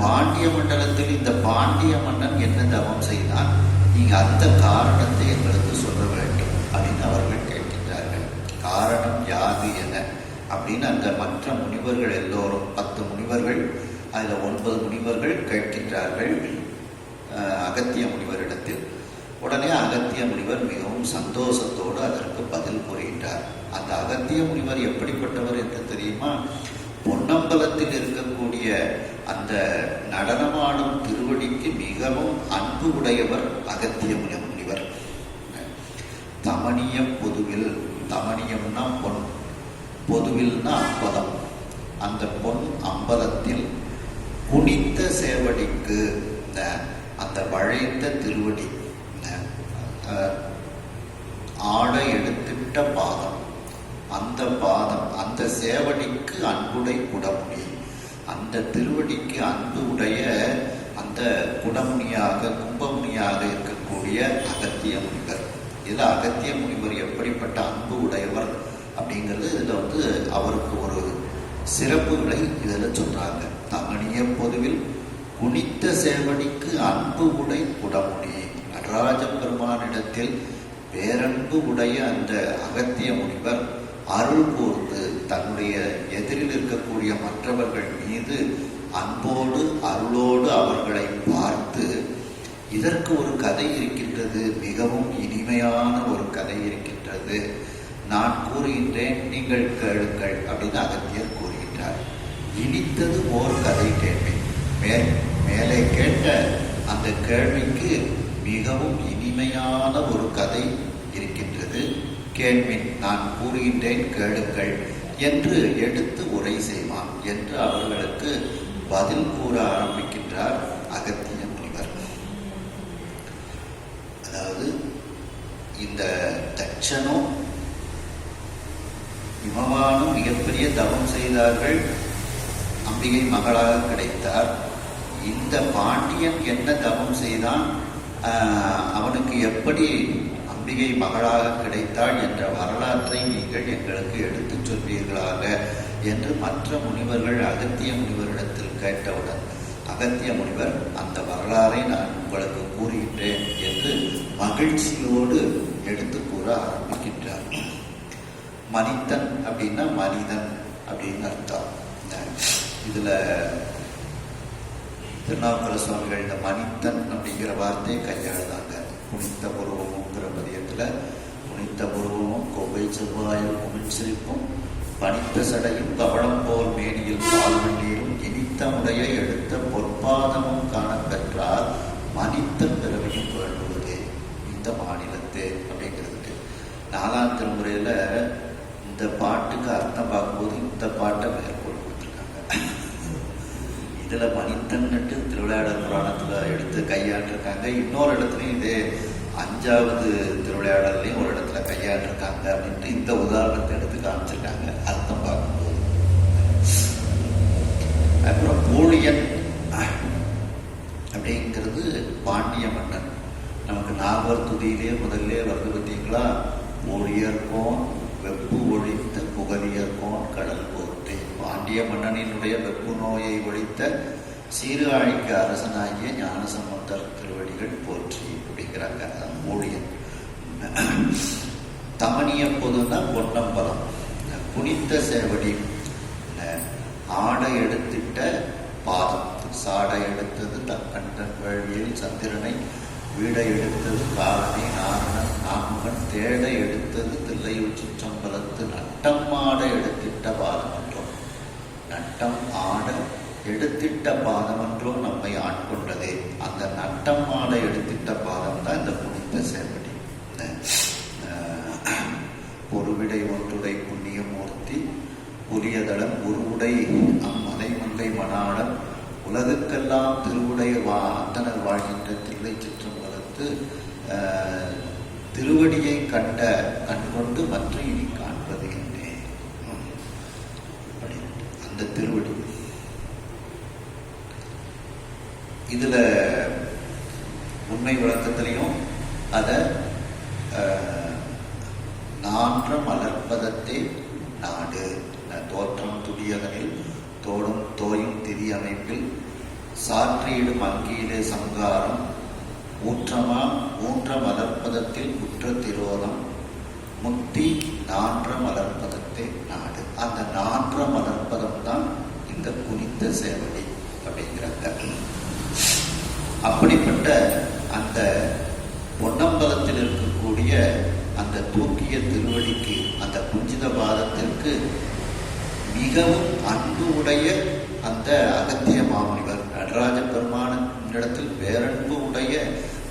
பாண்டிய மண்டலத்தில் இந்த பாண்டிய மன்னன் என்ன தவம் செய்தான், நீங்க அந்த காரணத்தை எங்களுக்கு சொல்ல வேண்டும் அப்படின்னு அவர்கள் கேட்கின்றார்கள். காரணம் யாது என அப்படின்னு அந்த மற்ற முனிவர்கள் எல்லோரும் 10 முனிவர்கள், அதில் 9 முனிவர்கள் கேட்கின்றார்கள் அகத்திய முனிவரிடத்தில். உடனே அகத்திய முனிவர் மிகவும் சந்தோஷத்தோடு அதற்கு பதில் கூறுகின்றார். அந்த அகத்திய முனிவர் எப்படிப்பட்டவர் என்று தெரியுமா? பொன்னம்பலத்தில் இருக்கக்கூடிய அந்த நடனமாடும் திருவடிக்கு மிகவும் அன்பு உடையவர் அகத்திய முனிவர். தமணிய பொதுவில், தமணியம்னா பொன், பொதுவில்னா அம்பலம். அந்த பொன் அம்பலத்தில் குனித்த சேவடிக்கு, அந்த வளைந்த திருவடி, ஆடை எடுத்துட்ட பாதம், அந்த பாதம், அந்த சேவடிக்கு அன்புடை குடமுனி, அந்த திருவடிக்கு அன்பு உடைய அந்த குடமுனியாக கும்பமுனியாக இருக்கக்கூடிய அகத்திய முனிவர். இதுல அகத்திய முனிவர் எப்படிப்பட்ட அன்பு உடையவர் அப்படிங்கிறது இதுல அவருக்கு ஒரு சிறப்புகளை இதில் சொல்றாங்க. தமணிய பொதுவில் குனித்த சேவடிக்கு அன்பு உடை குடமுனி. நடராஜ பெருமானிடத்தில் பேரன்பு உடைய அந்த அகத்திய முனிவர் அருள் கூர்ந்து தன்னுடைய எதிரில் இருக்கக்கூடிய மற்றவர்கள் மீது அன்போடு அருளோடு அவர்களை பார்த்து இதற்கு ஒரு கதை இருக்கின்றது, மிகவும் இனிமையான ஒரு கதை இருக்கின்றது. நான் கூறுகின்றேன், நீங்கள் கேளுங்கள் அப்படின்னு அகத்தியர் கூறுகின்றார். இனித்தது ஓர் கதை கேள்வி. மேலே கேட்ட அந்த கேள்விக்கு மிகவும் இனிமையான ஒரு கதை இருக்கின்றது. கேள்வி, நான் கூறுகின்றேன் கேளுங்கள் என்று எடுத்து உரை செய்வான் என்று அவர்களுக்கு பதில் கூற ஆரம்பிக்கின்றார் அகத்திய முனிவர். அதாவது இந்த தட்சனும் இமவானும் மிகப்பெரிய தவம் செய்தார்கள், அம்பிகை மகளாக கிடைத்தார். இந்த பாண்டியன் என்ன தவம் செய்தான், அவனுக்கு எப்படி அம்பிகை மகளாக கிடைத்தாள் என்ற வரலாற்றை நீங்கள் எங்களுக்கு எடுத்துச் சொல்வீர்களாக என்று மற்ற முனிவர்கள் அகத்திய முனிவரிடத்தில் கேட்டவுடன் அகத்திய முனிவர் அந்த வரலாறை நான் உங்களுக்கு கூறுகின்றேன் என்று மகிழ்ச்சியோடு எடுத்து கூற ஆரம்பிக்கின்றார். மனிதன் அப்படின்னா மனிதன் அப்படின்னு அர்த்தம். இதுல திருநாவுக்கர சுவாமிகள் இந்த மனிதன் அப்படிங்கிற வார்த்தையை கையாளுதாங்க. புனித்த புருவமுங்கிற பதியத்துல புனித்த புருவமும் கொவ்வை செவ்வாயும் குமிழ்சிரிப்பும் பனித்த சடையும் கவளம் போல் மேனியில் பால் வண்டியிலும் இனித்த முடைய எடுத்த பொற்பாதமும் காணப்பெற்றால் மனித பிறவையும் வேண்டுவதே இந்த மாநிலத்தே அப்படிங்கிறதுக்கு 4ஆம் திருமுறையில இந்த பாட்டுக்கு அர்த்தம் பார்க்கும்போது இந்த பாட்டை மேற்கோள் கொடுத்துருக்காங்க. இதுல மனிதன்னுட்டு திருவிளையாடல் புராணத்துல எடுத்து கையாண்டிருக்காங்க. இன்னொரு இடத்துலையும் இதே 5வது திருவிளையாடல்லையும் ஒரு இடத்துல கையாண்டிருக்காங்க அப்படின்ட்டு இந்த உதாரணத்தை எடுத்து காமிச்சிருக்காங்க அர்த்தம் பார்க்கும்போது. அப்புறம் பூழியன் அப்படிங்கிறது பாண்டிய மன்னன். நமக்கு நாகர் துதியிலே முதல்ல வருது பார்த்தீங்களா, ஊழியர்கோன் வெப்பு ஒழித்த புகழியர்கோன் கடல் போர்த்தே. பாண்டிய மன்னனினுடைய வெப்பு நோயை ஒழித்த சீர்காழிக்கு அரசனாகிய ஞானசம்பந்தர் திருவடிகள் போற்றி அப்படிங்கிறாங்க. ஊழியன். தமணிய பொதுன்னா பொன்னம்பலம். புனித்த சேவடி, ஆடை எடுத்திட்ட பாதம். சாடை எடுத்தது தக்கண்டன் வேள்வியில் சந்திரனை, வீடை எடுத்தது காலனை நாரணன் நாமுகன், தேடை எடுத்தது தில்லை உச்சிச்சம்பலத்து நட்டம் ஆட எடுத்திட்ட பாதமன்றோ. நட்டம் ஆட எடுத்திட்ட பாதமன்றோ நம்மை ஆட்கொண்டதே. அந்த நட்டம் ஆட எடுத்திட்ட பாதம் தான் இந்த புனித்த சேவடி. பொருவிடை ஒன்றுடை புண்ணியமூர்த்தி புரியதளம் உருவுடை அம்மலை மங்கை மணாளம் உலகுக்கெல்லாம் திருவுடை அந்தனர் வாழ்கின்ற தில்லை சிற்றம்பலத்து திருவடியை கண்கொண்டு மற்ற இனி காண்பது என்றே. அந்த திருவடி இதுல உண்மை விளக்கத்திலையும் அத நான்ற மலர்ப்பதத்தை நாடு. தோற்றம் துடியதனில் தோடும் தோயும் திரி அமைப்பில் சாற்றியிடும் அங்கியிலே சங்காரம் ஊன்ற மலர்ப்பதத்தில் குற்ற திரோதம் முக்தி நான்ற மலர்ப்பதத்தை நாடு. அந்த நான்ற மலர்ப்பதம் தான் இந்த புனித்த சேவடி அப்படிங்கிறாங்க. அப்படிப்பட்ட அந்த பொன்னம்பலத்தில் இருக்கக்கூடிய அந்த தூக்கிய திருவடிக்கு, அந்த புஞ்சித பாதத்திற்கு மிகவும் அன்பு உடைய அந்த அகத்திய மாமுனிவர், நடராஜ பெருமானிடத்தில் பேரன்பு உடைய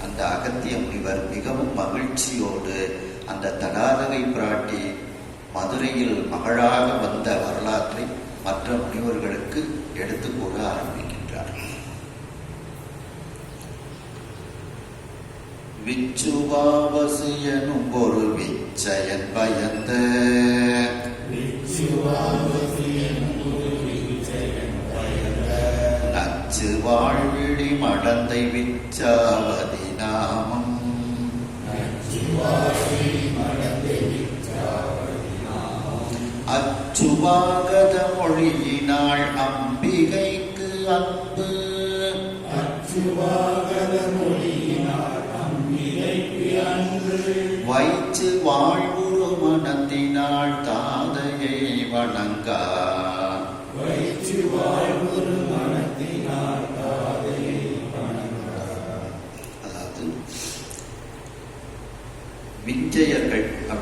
அந்த அகத்திய முனிவர் மிகவும் மகிழ்ச்சியோடு அந்த தடாதகை பிராட்டி மதுரையில் மகளாக வந்த வரலாற்றை மற்ற முனிவர்களுக்கு எடுத்து கூற ஆரம்பிக்கின்றார். விச்சுவாவசியனும் ஒரு விச்சயன் பயந்த நச்சு வாழ்விழி மடந்தை விச்சாவதி நாமம் அச்சுவாகத மொழியினாள் அம்பிகைக்கு அன்பு வைச்சு வாழ்வுறு மனத்தினாள் தாதையை வணங்கா.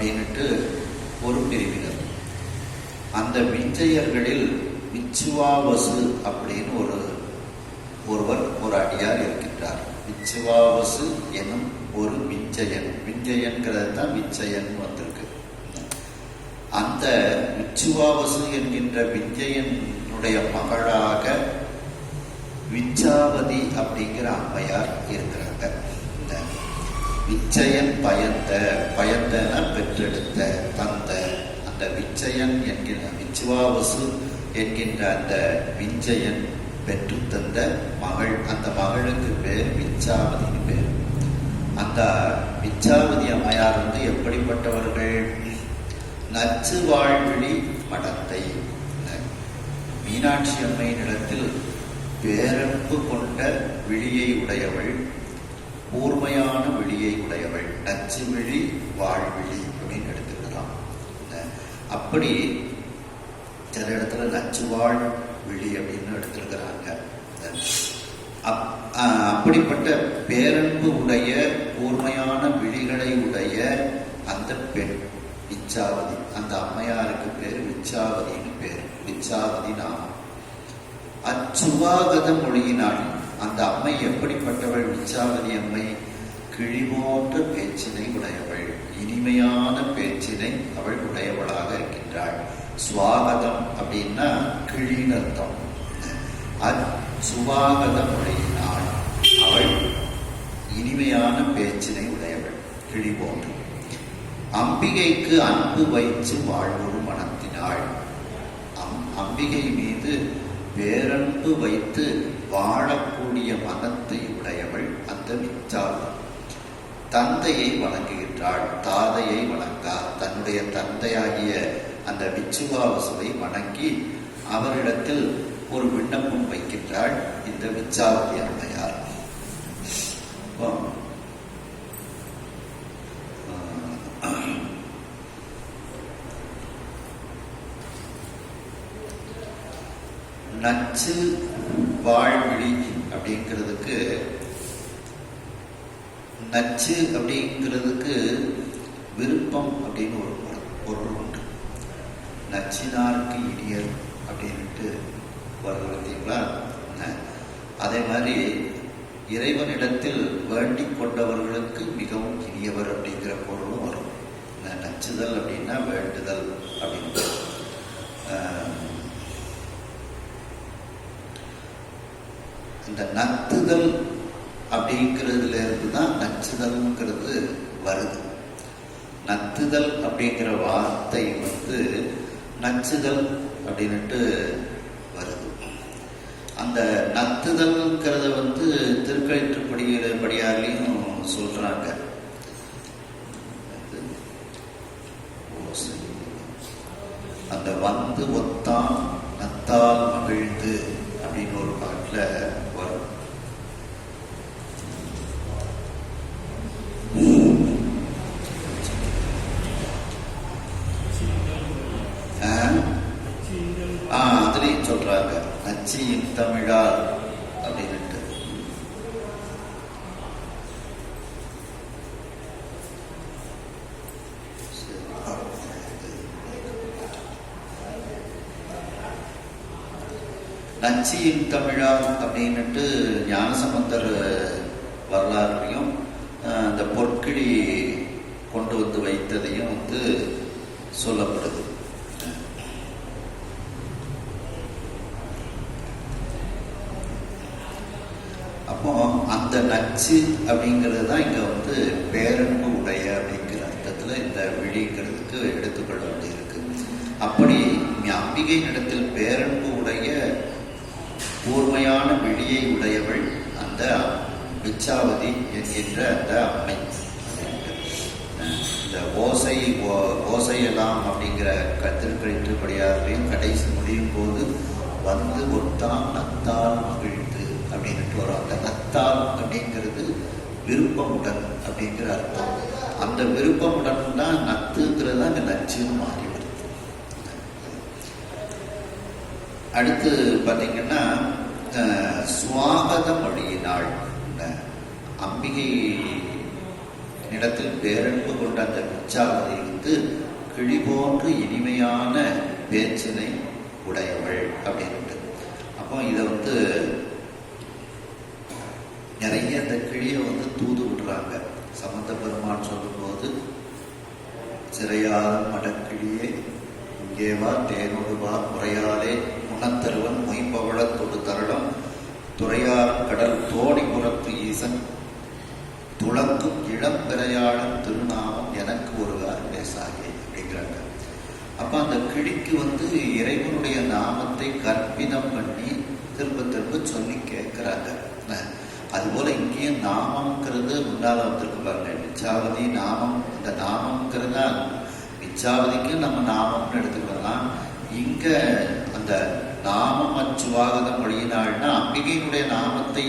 அப்படின்னுட்டு ஒரு பிரிவினர். அந்த விஞ்சையர்களில் விச்சுவாவசு அப்படின்னு ஒருவர் ஒரு அடியார் இருக்கின்றார். விச்சுவாவசு எனும் ஒரு விஞ்சயன். விஞ்சயன்கிறது தான் விச்சயன் வந்திருக்கு. அந்த விச்சுவாவசு என்கின்ற விஞ்சயனுடைய மகளாக விச்சாவதி அப்படிங்கிற அம்மையார் இருக்கிறாங்க. இந்த விச்சயன் பயந்தன பெற்றெடுத்த தந்த அந்த விச்சயன் என்கிற விச்சுவாவசு என்கின்ற அந்த விஞ்சயன் பெற்று தந்த மகள். அந்த மகளுக்கு பேர் விச்சாவதின்னு பேர். அந்த விச்சாவதி அம்மையார் எப்படிப்பட்டவர்கள்? நச்சு வாழ்விழி மடத்தை. மீனாட்சி அம்மையினிடத்தில் பேரன்பு கொண்ட விழியை உடையவள், கூர்மையான விழியை உடையவள். நச்சு விழி வாழ்விழி அப்படின்னு எடுத்துக்கலாம். அப்படி சில இடத்துல நச்சுவாழ் விழி அப்படின்னு எடுத்திருக்கிறாங்க. அப்படிப்பட்ட பேரன்பு உடைய கூர்மையான விழிகளை உடைய அந்த பெண் விச்சாவதி. அந்த அம்மையாருக்கு பேர் விச்சாவதின்னு பேர். விச்சாவதி நாமம். அச்சுவாகத மொழியினாள். அந்த அம்மை எப்படிப்பட்டவள்? விச்சாவதி அம்மை கிழிபோன்ற பேச்சினை உடையவள், இனிமையான பேச்சினை அவள் உடையவளாக இருக்கின்றாள். சுவாகதம் அப்படின்னா கிழின்னு அர்த்தம். அச்சுவாகத மொழியினாள் அவள் இனிமையான பேச்சினை உடையவள், கிழி போன்று. அம்பிகைக்கு அன்பு வைத்து வாழ்வொரு மனத்தினாள். அம்பிகை மீது பேரன்பு வைத்து வாழக்கூடிய மனத்தை உடையவள் அந்த விச்சாவதி. தந்தையை வணங்குகின்றாள், தாதையை வணங்கார். தன்னுடைய தந்தையாகிய அந்த விச்சுவாவசுவை வணங்கி அவரிடத்தில் ஒரு விண்ணப்பம் வைக்கின்றாள் இந்த விச்சாவதி அம்மையார். நச்சு வாழ்விழி அப்படிங்கிறதுக்கு, நச்சு அப்படிங்கிறதுக்கு விருப்பம் அப்படின்னு ஒரு பொருள் உண்டு. நச்சினார்க்கு இனியர் அப்படின்ட்டு வருகிறீங்களா? அதே மாதிரி இறைவனிடத்தில் வேண்டிக் கொண்டவர்களுக்கு மிகவும் இனியவர் அப்படிங்கிற பொருளும் வரும். நச்சுதல் அப்படின்னா வேண்டுதல் அப்படின்னு. இந்த நத்துதல் அப்படிங்கிறதுல இருந்து தான் நச்சுதல்ங்கிறது வருது. நத்துதல் அப்படிங்கிற வார்த்தை நச்சுதல் அப்படின்னுட்டு வருது. அந்த நத்துதல்ங்கிறத திருக்கழிற்றுப்படியாலையும் சொல்றாங்க. அந்த வந்து ஒத்தான் நத்தால் மகிழ்ந்து அப்படின்னு ஒரு பாட்டுல வரும். அதுலயும் சொல்றாங்க நச்சியின் தமிழால் அப்படின்னுட்டு. நச்சியின் தமிழால் அப்படின்னுட்டு ஞானசம்பந்தர் வரலாறுலையும் அந்த பொற்கிழி கொண்டு வந்து வைத்ததையும் சொல்லப்படுது. அப்போ அந்த நச்சு அப்படிங்கிறது தான் இங்க பேரன்பு உடைய அப்படிங்கிற அர்த்தத்துல இந்த விழிங்கிறதுக்கு எடுத்துக்கொள்ள வேண்டியிருக்கு. அப்படி அம்பிகை இடத்தில் பேரன்பு உடைய கூர்மையான விழியை உடையவள் அந்த விச்சாவதி என்கின்ற அந்த அம்மை. இந்த ஓசையெல்லாம் அப்படிங்கிற திருக்கழிற்றுப்படியாரையும் கடைசி முடியும் போது வந்து ஒத்தான் நத்தால் மகிழ்ந்து அப்படின்ட்டு வரும். அந்த நத்தால் அப்படிங்கிறது விருப்பமுடன் அப்படிங்கிற அர்த்தம். அந்த விருப்பமுடன் தான் நத்துங்கிறது அங்கே நச்சுன்னு மாறி வருது. அடுத்து பார்த்தீங்கன்னா சுவாகத மொழியினாள். அம்பிகை இடத்தில் பேரன்பு கொண்ட அந்த விச்சாவதி வந்து கிளி போன்று இனிமையான பேச்சினை உடையவள் அப்படின்ட்டு. அப்போ இதை வந்து நிறைய இந்த கிளியை வந்து தூது விடுறாங்க. சம்பந்த பெருமான் சொல்லும்போது, சிறையாரும் மடக்கிளியே இங்கேவா தேனொடுவா முறையாலே முனத்தருவன் மொய்பவள தொடு தரடம் துறையாரும் கடல் தோடி புறத்து ஈசன் துளங்கும் இளம் பிறையாளன் திருநாமம் எனக்கு ஒருவார் பேசாயே அப்படிங்கிறாங்க. அப்ப அந்த கிளிக்கு வந்து இறைவனுடைய நாமத்தை கற்பிதம் பண்ணி திரும்ப திரும்ப சொல்லி கேட்கிறாங்க. அதுபோல இங்கேயும் நாமம்ங்கிறது முன்னால வந்திருக்கு பாருங்க. நிச்சாவதி நாமம், இந்த நாமம்ங்கிறதா நிச்சாவதிக்கு நம்ம நாமம்னு எடுத்துக்கலாம். இங்க அந்த நாமம் அச்சுவாகத மொழியினாள்னா அம்பிகையினுடைய நாமத்தை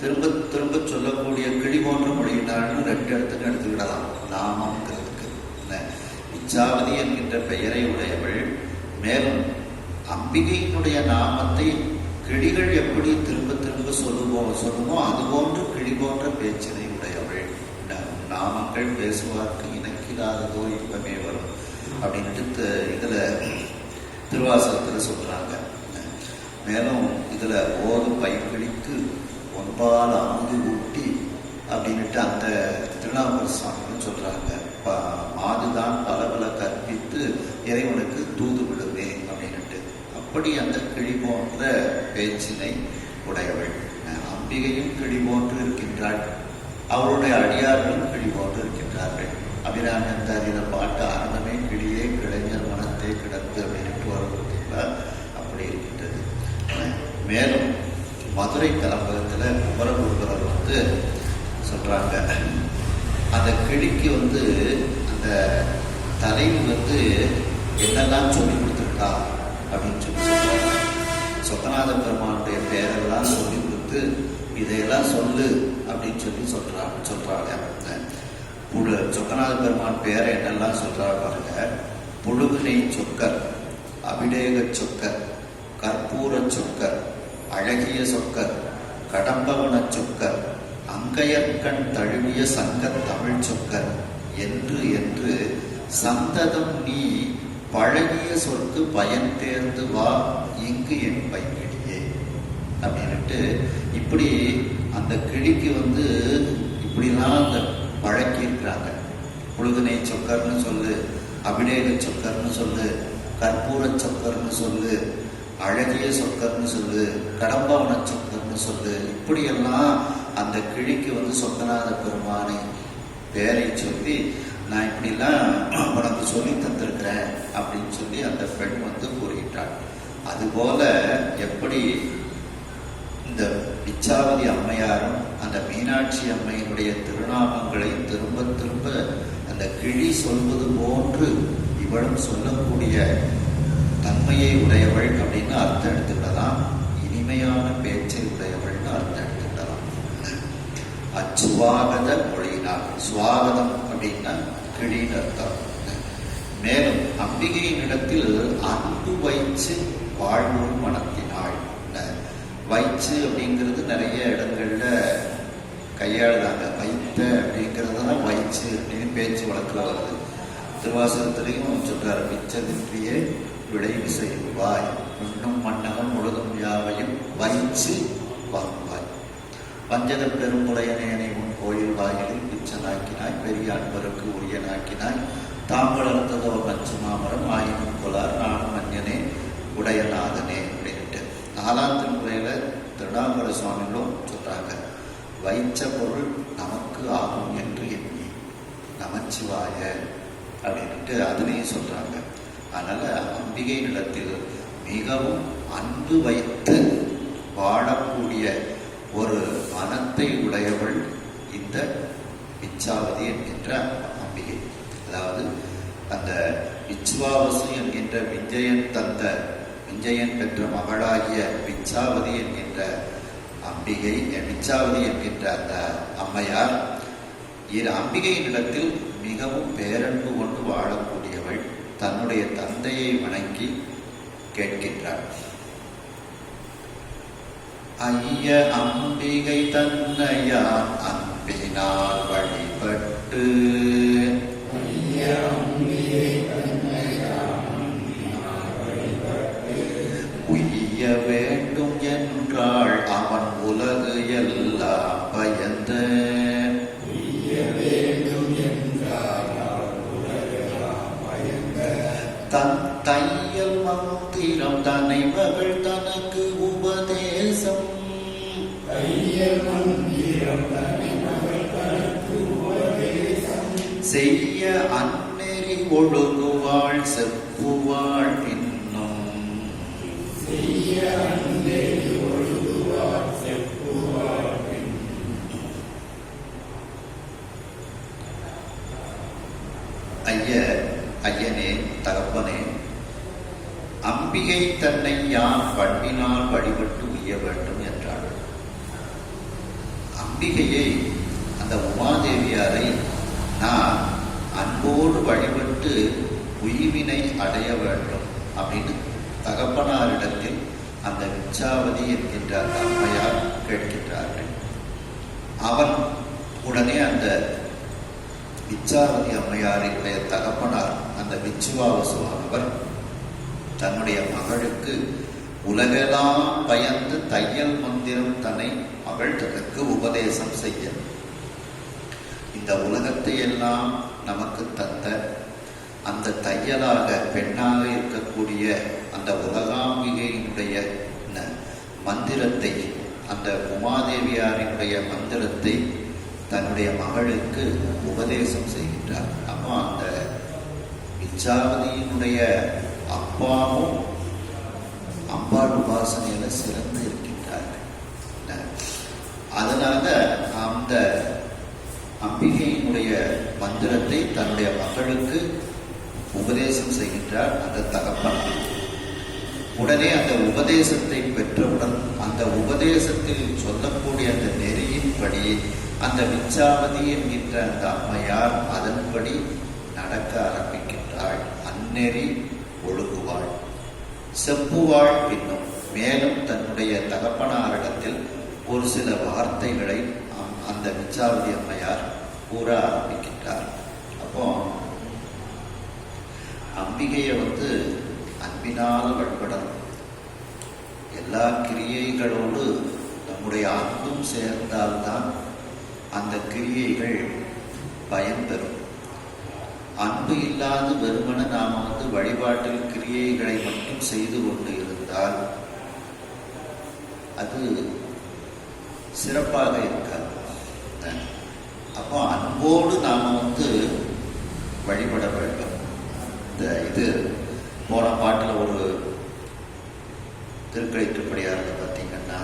திரும்ப திரும்ப சொல்லக்கூடிய கிளி போன்ற மொழியினாள்னு ரெண்டு இடத்துக்கு எடுத்துக்கிடலாம் நாமம்ங்கிறதுக்கு. நிச்சாவதி என்கின்ற பெயரை உடையவள். மேலும் அம்பிகையினுடைய நாமத்தை கிளிகள் எப்படி திரும்ப திரும்ப சொல்லுமோ அதுபோன்று கிளி போன்ற பேச்சினை உடையவள். நாமங்கள் பேசுவார்க்கு இணக்கில்லாததோ இன்பமே வரும் அப்படின்ட்டு இதுல திருவாசகத்துல சொல்றாங்க. மேலும் இதுல ஓது பைப்பிடித்து ஒன்பால் அமுது ஊட்டி அப்படின்ட்டு அந்த திருநாவுக்கரசு சுவாமிகள் சொல்றாங்க. மாதுதான் பல பல கற்பித்து இறைவனுக்கு தூது விடுவே அப்படின்ட்டு. அப்படி அந்த கிளி போன்ற பேச்சினை உடையவள். அம்பிகையும் கிளி போன்று இருக்கின்றாள், அவருடைய அடியார்களும் கிளி போன்று இருக்கின்றார்கள். அபிராமந்தாரியில பாட்டு ஆரம்பமே கிளியே கிளைஞர் மனத்தை கிடந்து அப்படின்ட்டு வருவதா அப்படி இருக்கின்றது. மேலும் மதுரை கலம்பகத்துல குமரகுருபரர் வந்து சொல்றாங்க, அந்த கிளிக்கு வந்து அந்த தலைவி வந்து என்னெல்லாம் சொல்லி கொடுத்துருக்கா அப்படின்னு சொல்லி சொல்றாங்க. சொக்கநாத பெருமானுடைய பெயரெல்லாம் சொல்லி கொடுத்து இதையெல்லாம் சொல்லு அப்படின்னு சொல்லி சொல்றாங்க. சொக்கநாத பெருமான் பேரை என்னெல்லாம் சொல்றாரு பாருங்க. புழுகுனை சொக்கர், அபிடேக சொக்கர், கற்பூர சொக்கர், அழகிய சொக்கர், கடம்பவன சொக்கர், அங்கையற்கண் தழுவிய சங்க தமிழ் சொக்கர் என்று என்று சந்ததம் நீ பழகிய சொற்கு பயன் தேர்ந்து வா இங்கு என் பைக்கிடியே அப்படின்ட்டு இப்படி அந்த கிளிக்கு வந்து இப்படிலாம் அந்த பழக்கி இருக்கிறாங்க. புழுதினை சொக்கர்னு சொல்லு, அபிடேக சொக்கர்னு சொல்லு, கற்பூர சொக்கர்னு சொல்லு, அழகிய சொக்கர்னு சொல்லு, கடம்பவன சொக்கர்னு சொல்லு. இப்படியெல்லாம் அந்த கிளிக்கு வந்து சொக்கநாத பெருமானை பேரை சொல்லி நான் இப்படிலாம் உனக்கு சொல்லி தந்திருக்கிறேன் அப்படின்னு சொல்லி அந்த பெண் வந்து கூறுகின்றாள். அதுபோல எப்படி இந்த பிச்சாவதி அம்மையாரும் அந்த மீனாட்சி அம்மையினுடைய திருநாமங்களை திரும்ப திரும்ப அந்த கிளி சொல்வது போன்று இவளும் சொல்லக்கூடிய தன்மையை உடையவள் அப்படின்னு அர்த்தம் எடுத்துக்கிடலாம். இனிமையான பேச்சை உடையவள்னு அர்த்தம் எடுத்துக்கிடலாம். அச்சுவாகத மொழியினால், சுவாகதம் அப்படின்னா கிளின்னு அர்த்தம். மேலும் அம்பிகையின் இடத்தில் அன்பு வைச்சு வாழ்வோர் மனத்தினாள். வைச்சு அப்படிங்கிறது நிறைய இடங்கள்ல கையாளுறாங்க. வைத்த அப்படிங்கிறதுதான் வைச்சு அப்படின்னு பேச்சு வழக்கில் வருது. திருவாசகத்திலையும் சொல்றாரு, மிச்சதின்றியே விளைவு செய்வாய் இன்னும் மன்னகம் முழுதும் யாவையும் வைச்சு வாங்குவாய். வஞ்சக பெருமுறையனேனை உன் கோயில் வாயிலில் பிச்சனாக்கினாய், பெரிய அன்பருக்கு உரியனாக்கினாய், தாம்பளத்ததோ பச்சு மாமரம் ஆயினும் கொலார் நானும் மஞ்சனே உடையநாதனே அப்படின்ட்டு 4ஆம் திருமுறையில திருநாவுக்கர சுவாமிகளும் சொல்றாங்க, வைச்ச பொருள் நமக்கு ஆகும் என்று எண்ணி நமச்சிவாய அப்படின்ட்டு அதுலேயும் சொல்றாங்க. அதனால அம்பிகை நிலத்தில் மிகவும் அன்பு வைத்து வாழக்கூடிய ஒரு மனத்தை உடையவள் இந்த பிச்சாவதி என்கின்ற அம்பிகை. அதாவது அந்த விச்வாவசு என்கின்ற விஞ்சயன் பெற்ற மகளாகிய பிச்சாவதி என்கின்ற அம்பிகை, பிச்சாவதி என்கின்ற அந்த அம்மையார் அம்பிகையின் இடத்தில் மிகவும் பேரன்பு கொண்டு வாழக்கூடியவள். தன்னுடைய தந்தையை வணங்கி கேட்கின்றார். ஐய அம்பிகை தன்னையான் அன்பினால் வழிபட்டு, ஐய அம்பிகை உய்ய வேண்டும் என்றாள் அவன் உலகு எல்லாம் பயந்த தன் தையல் மந்திரம் தன்னை மகள் தனக்கு உபதேசம் செய்ய அந்நெறி ஒழுகுவாள் செப்புவாள் இன்னும் ஐயனே தகப்பனே, அம்பிகை தன்னை யான் பண்பினால் வழிபட்டு உய்ய வேண்டும் என்றாள். அம்பிகையை, அந்த உமாதேவியாரை நான் அன்போடு வழிபட்டு உய்வினை அடைய வேண்டும் அப்படின்னு தகப்பனாரிடத்தில் அந்த விச்சாவதி என்கின்ற அந்த அம்மையார் கேட்கின்றார்கள். அவன் உடனே அந்த விச்சாவதி அம்மையாரினுடைய தகப்பனார் அந்த விச்சுவாவசுவானவர் தன்னுடைய மகளுக்கு உலகெல்லாம் பயந்து தையல் மந்திரம் தன்னை மகள் தனக்கு உபதேசம் செய்ய, இந்த உலகத்தை எல்லாம் நமக்கு தந்த அந்த தையலாக பெண்ணாக இருக்கக்கூடிய அந்த உலகாம்பிகையினுடைய மந்திரத்தை, அந்த உமாதேவியாரினுடைய மந்திரத்தை தன்னுடைய மகளுக்கு உபதேசம் செய்கின்றார். அப்போ அந்த விச்சாவதியினுடைய அப்பாவும் அம்பாள் உபாசனையில சிறந்து இருக்கின்றார்கள். அதனால அந்த அம்பிகையினுடைய மந்திரத்தை தன்னுடைய மகளுக்கு உபதேசம் செய்கின்றார் அந்த தகப்பன். உடனே அந்த உபதேசத்தை பெற்றவுடன் அந்த உபதேசத்தில் சொல்லக்கூடிய அந்த நெறியின்படி அந்த விச்சாவதி என்கின்ற அந்த அம்மையார் அதன்படி நடக்க ஆரம்பிக்கின்றாள். அந்நெறி ஒழுகுவாள், செப்புவாள் இன்னும். மேலும் தன்னுடைய தகப்பனாரிடத்தில் ஒரு சில வார்த்தைகளை அந்த விச்சாவதி அம்மையார் கூற ஆரம்பிக்கின்றார். அப்போ அம்பிகையை அன்பினால் வழிபடணும். எல்லா கிரியைகளோடு நம்முடைய அன்பும் சேர்ந்தால்தான் அந்த கிரியைகள் பயன் பெறும். அன்பு இல்லாத வெறுமன நாம வழிபாட்டில் கிரியைகளை மட்டும் செய்து கொண்டு இருந்தால் அது சிறப்பாக இருக்காது. அப்போ அன்போடு நாம வழிபட வேண்டும். இது போன பாட்டில் ஒரு திருக்கழித்துப்படியாரத்தை பார்த்தீங்கன்னா,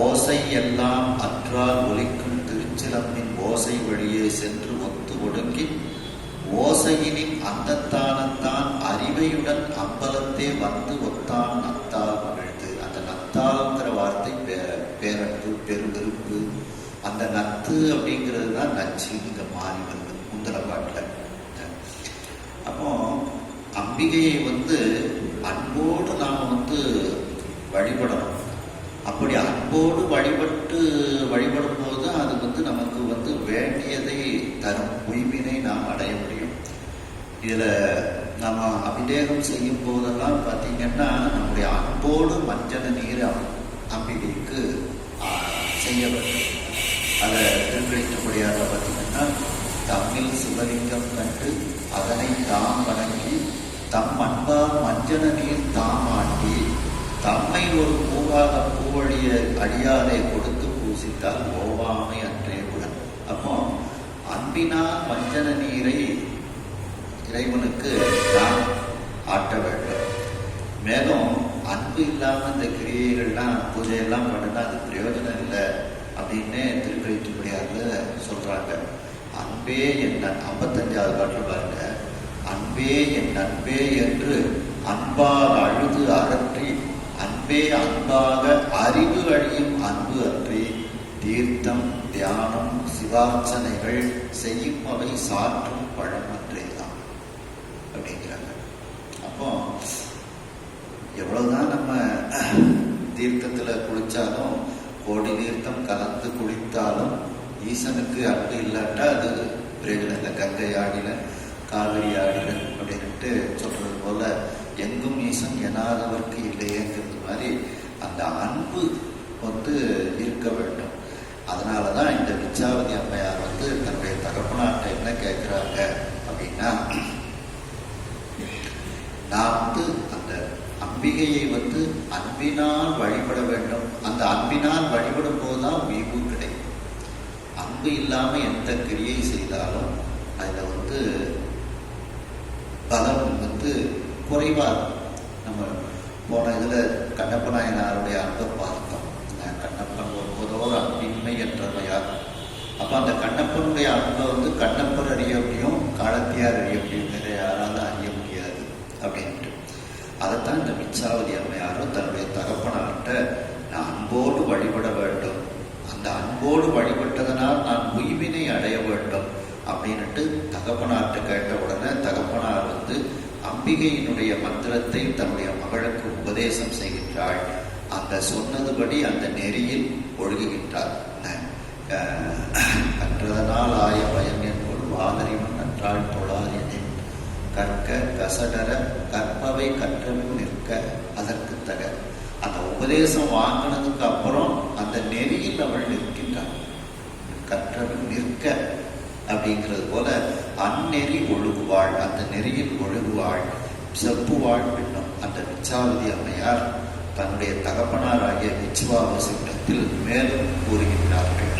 ஓசை எல்லாம் அற்றால் ஒலிக்கும் திருச்சிலம்பின் ஓசை வழியே சென்று ஒத்து ஒடுங்கி ஓசையினின் அந்தத்தானத்தான் அறிவையுடன் அம்பலத்தே வந்து ஒத்தான் நத்தால் மகிழ்ந்து. அந்த நத்தால்ங்கிற வார்த்தை பேரன்பு, பெருவிருப்பு. அந்த நத்து அப்படிங்கிறது தான் நச்சு இங்க மாறி வருது முந்திர பாட்டில். அப்போ அம்பிகையை அன்போடு நாம் வழிபடணும். அப்படி அன்போடு வழிபடும் போது அது நமக்கு வேண்டியதை தரும், உய்வினை நாம் அடைய முடியும். இதில் நம்ம அபிஷேகம் செய்யும் போதெல்லாம் பார்த்தீங்கன்னா நம்முடைய அன்போடு மஞ்சள் நீர் அம்பிகைக்கு செய்ய வேண்டும். அதை திருக்கழித்துப்படியாக பார்த்தீங்கன்னா, தம்மில் சிவலிங்கம் கண்டு அதனை தாம் வணங்கி தம் அன்பால் மஞ்சன நீர் தாமாட்டி தம்மை ஒரு பூவாக பூவழிய அடியாரை கொடுத்து பூசித்தால் ஓவாமை அன்றே உடன். அப்போ அன்பினால் மஞ்சன நீரை இறைவனுக்கு நாம் ஆட்ட வேண்டும். மேலும் அன்பு இல்லாமல் இந்த கிரியைகள்லாம் பூஜையெல்லாம் பண்ணினா அது பிரயோஜனம் இல்லை அப்படின்னு திருக்கழித்துப்படியாக சொல்றாங்க. அன்பே என் 55வது பாட்டில் பாருங்க, அன்பே என் அன்பே என்று அன்பால் அழுது அகற்றி அன்பே அன்பாக அறிவு அழியும் அன்பு அன்றி தீர்த்தம் தியானம் சிவார்ச்சனைகள் செய்யும் அவை சாற்றும் பழம் அன்றேதான் அப்படிங்கிறாங்க. அப்போ எவ்வளவுதான் நம்ம தீர்த்தத்துல குளிச்சாலும், கோடி தீர்த்தம் கலந்து குளித்தாலும் ஈசனுக்கு அன்பு இல்லாட்டா அது பிரயோஜனம் இல்லை. கங்கை ஆடின காவிரி ஆடின அப்படின்ட்டு சொல்றது போல எங்கும் ஈசன் எனாதவர்க்கு இல்லையேங்கிறது மாதிரி அந்த அன்பு இருக்க வேண்டும். அதனாலதான் இந்த விச்சாவதி அம்மையார் தன்னுடைய தகப்பனார்ட்ட என்ன கேட்கிறாங்க அப்படின்னா, நான் அந்த அம்பிகையை அன்பினால் வழிபட வேண்டும். அந்த அன்பினால் வழிபடும் போதுதான் உய்வு கிடைக்கும். அன்பு இல்லாம எந்த கிரியை செய்தாலும் அதுல பலம் குறைவா இருக்கும். நம்ம போன இதுல கண்ணப்ப நாயனாருடைய அன்பை பார்த்தோம். கண்ணப்பன் ஒருபோதோர் அன்பின்மை என்றவையார். அப்ப அந்த கண்ணப்பனுடைய அன்பை கண்ணப்பர் அறிய முடியும், காலத்தியார் அறிய முடியும், வேற யாராலும் அறிய முடியாது அப்படின்ட்டு. அதைத்தான் இந்த விச்சாவதி அம்மையாரும் தன்னுடைய தகப்பனார்ட்ட நான் அன்போடு வழிபட வேண்டும், அந்த அன்போடு வழிபட்டதனால் நான் உய்வினை அடைய வேண்டும் அப்படின்ட்டு தகப்பனார்ட்ட கேட்ட உடனே தகப்பனார் அம்பிகையினுடைய மந்திரத்தை தன்னுடைய மகளுக்கு உபதேசம் செய்கின்றாள். அந்த சொன்னதுபடி அந்த நெறியில் ஒழுகுகின்றார். கற்றதனால் ஆய பயன் என்போல் வாதறிவன் நன்றாள் தொழாரினே கற்க கசடர கற்பவை கற்றவும் நிற்க அதற்கு தக. அந்த உபதேசம் வாங்கினதுக்கு அப்புறம் அந்த நெறியில் அவள் நிற்கின்றாள். கற்றவும் நிற்க அப்படிங்கிறது போல அந்நெறி ஒழுகுவாள், அந்த நெறியில் ஒழுகுவாள், செப்புவாள் என்னும் அந்த விச்சாவதி அம்மையார் தன்னுடைய தகப்பனாராகிய விச்சுவாவசிடத்தில் மேலும் கூறுகின்றார்கள்.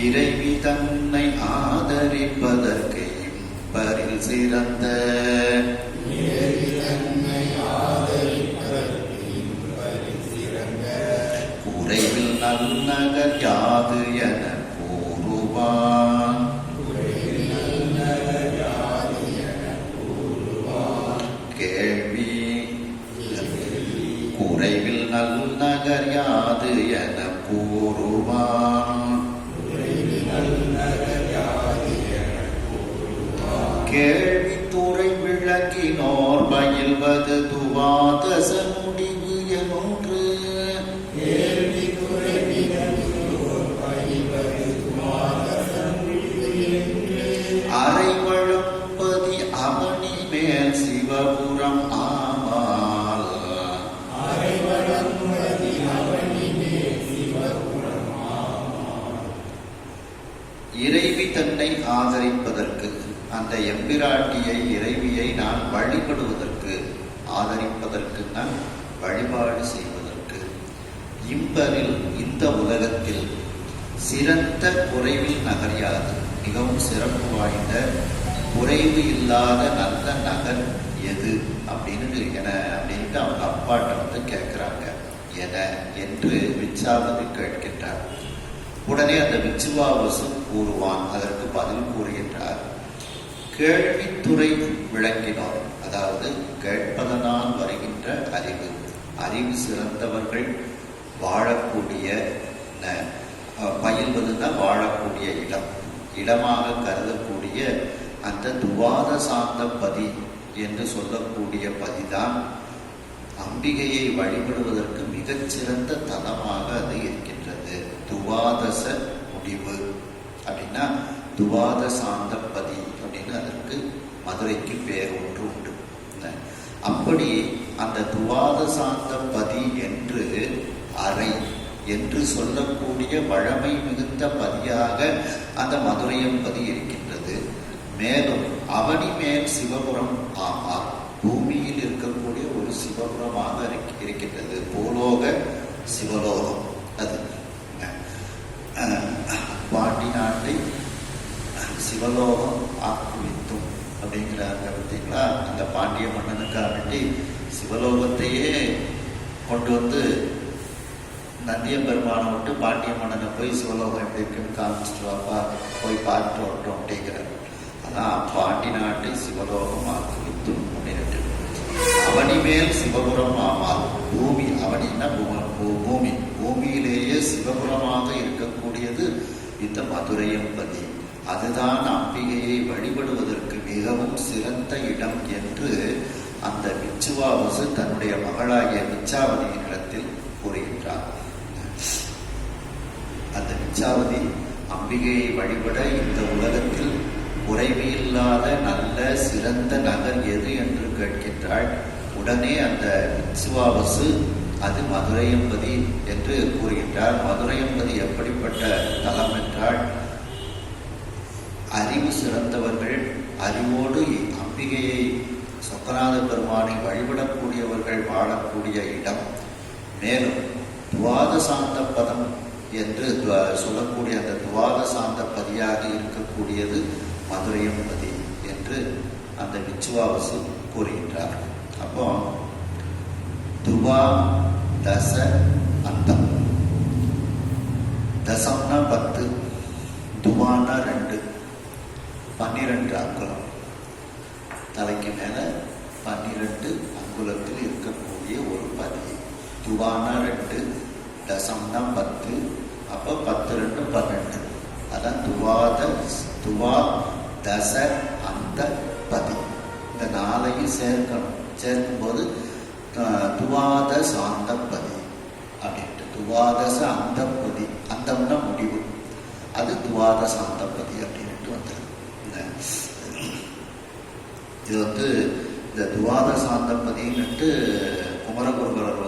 இறைவி தன்னை ஆதரிப்பதற்கு இம்பரில் சிறந்த குறைவில் நன்னகர் யாது என கூறுவான். கேள்வி குறைவில் நல்நகர் யாது என கூறுவான். கேள்வி துறை விளக்கினோர் பயில்வது துவாதச முடிவு என்று. அரைவழம்பதி அவனி மேல் சிவபுரம் ஆமால். இறைவி தன்னை ஆதரிப்பதற்கு, அந்த எம்பிராட்டியை இறைவியை நான் வழிபடுவதற்கு, ஆதரிப்பதற்கு நான் வழிபாடு செய்வதற்கு, இம்பரில் இந்த உலகத்தில் சிறந்த குறைவில் நகரியாது, மிகவும் சிறப்பு வாய்ந்த குறைவு இல்லாத நல்ல நகர் எது அப்படின்ட்டு அவங்க அப்பாட்ட கேட்கிறாங்க. என என்று விச்சாவதி கேட்கின்றார். உடனே அந்த விச்சுவாவசு கூறுவான், அதற்கு பதில் கூறுகின்றார். கேள்வித்துறை விளங்கினோர், அதாவது கேட்பதனால் வருகின்ற அறிவு, அறிவு சிறந்தவர்கள் வாழக்கூடிய, பயில்வதுதான் வாழக்கூடிய இடம், இடமாக கருதக்கூடிய அந்த துவாத சாந்த பதி என்று சொல்லக்கூடிய பதிதான் அம்பிகையை வழிபடுவதற்கு மிகச்சிறந்த தலமாக அது இருக்கின்றது. துவாதச முடிவு அப்படின்னா துவாத சாந்த பதி அப்படின்னு அதற்கு மதுரைக்கு பேர் ஒன்று உண்டு. அப்படி அந்த துவாத சாந்த பதி என்று அறை என்று சொல்லக்கூடிய வழமை மிகுந்த பதியாக அந்த மதுரையம்பதி இருக்கின்றது. மேலும் அவனி மேல் சிவபுரம் ஆமார், பூமியில் இருக்கக்கூடிய ஒரு சிவபுரமாக இருக்கின்றது. பூலோக சிவலோகம். அது பாண்டி நாட்டை சிவலோகம் ஆக்குவித்தும் அப்படிங்கிறாங்க பார்த்தீங்களா. அந்த பாண்டிய மன்னனுக்காக வேண்டி சிவலோகத்தையே கொண்டு நந்திய பெருமானை விட்டு பாண்டிய மன்னனை போய் சிவலோகம் எப்படி இருக்குன்னு காமிச்சிட்டு வாப்பா, போய் பார்த்துட்டு வரட்டும் அப்படிங்கிறார். அதான் பாண்டி நாட்டை சிவலோகம் ஆக்குவித்தும் அப்படின்ட்டு. அவனி மேல் சிவபுரம் ஆமால், பூமி, அவனின்னா பூமி, பூமியிலேயே சிவபுரமாக இருக்கக்கூடியது இந்த மதுரையம்பதி. அதுதான் அம்பிகையை வழிபடுவதற்கு மிகவும் சிறந்த இடம் என்று அந்த விச்சுவாவசு தன்னுடைய மகளாகிய விச்சாவதியின் இடத்தில் கூறுகின்றார். அந்த விச்சாவதி அம்பிகையை வழிபட இந்த உலகத்தில் குறைவு இல்லாத நல்ல சிறந்த நகர் எது என்று கேட்கின்றாள். உடனே அந்த விச்சுவாவசு அது மதுரையம்பதி என்று கூறுகின்றார். மதுரையம்பதி எப்படிப்பட்ட தலம் என்றால், அறிவு சிறந்தவர்கள், அறிவோடு அம்பிகையை சொக்கநாத பெருமானை வழிபடக்கூடியவர்கள் வாழக்கூடிய இடம். மேலும் துவாதசாந்த பதம் என்று சொல்லக்கூடிய அந்த துவாதசாந்த பதியாக இருக்கக்கூடியது மதுரையம்பதி என்று அந்த விச்சுவாவசு கூறுகின்றார். அப்போ துவா தச அந்தம். தசம்னா 10, துவானா 2, 12 அங்குலம். தலைக்கு மேல 12 அங்குலத்தில் இருக்கக்கூடிய ஒரு பதி. துவானா 2, தசம்னா 10. அப்போ 10 2 12. அதான் துவா தச அந்த பதி. இந்த 4ஐயும் சேர்க்கணும். சேர்க்கும்போது துவாத சாந்தப்பதி அப்படின்ட்டு, துவாதச அந்தப்பதி, அந்தம்னா முடிவு, அது துவாத சாந்தப்பதி அப்படின்ட்டு வந்துருக்கு. இது இந்த துவாத சாந்தப்பதின்னுட்டு குமரகுருபரர்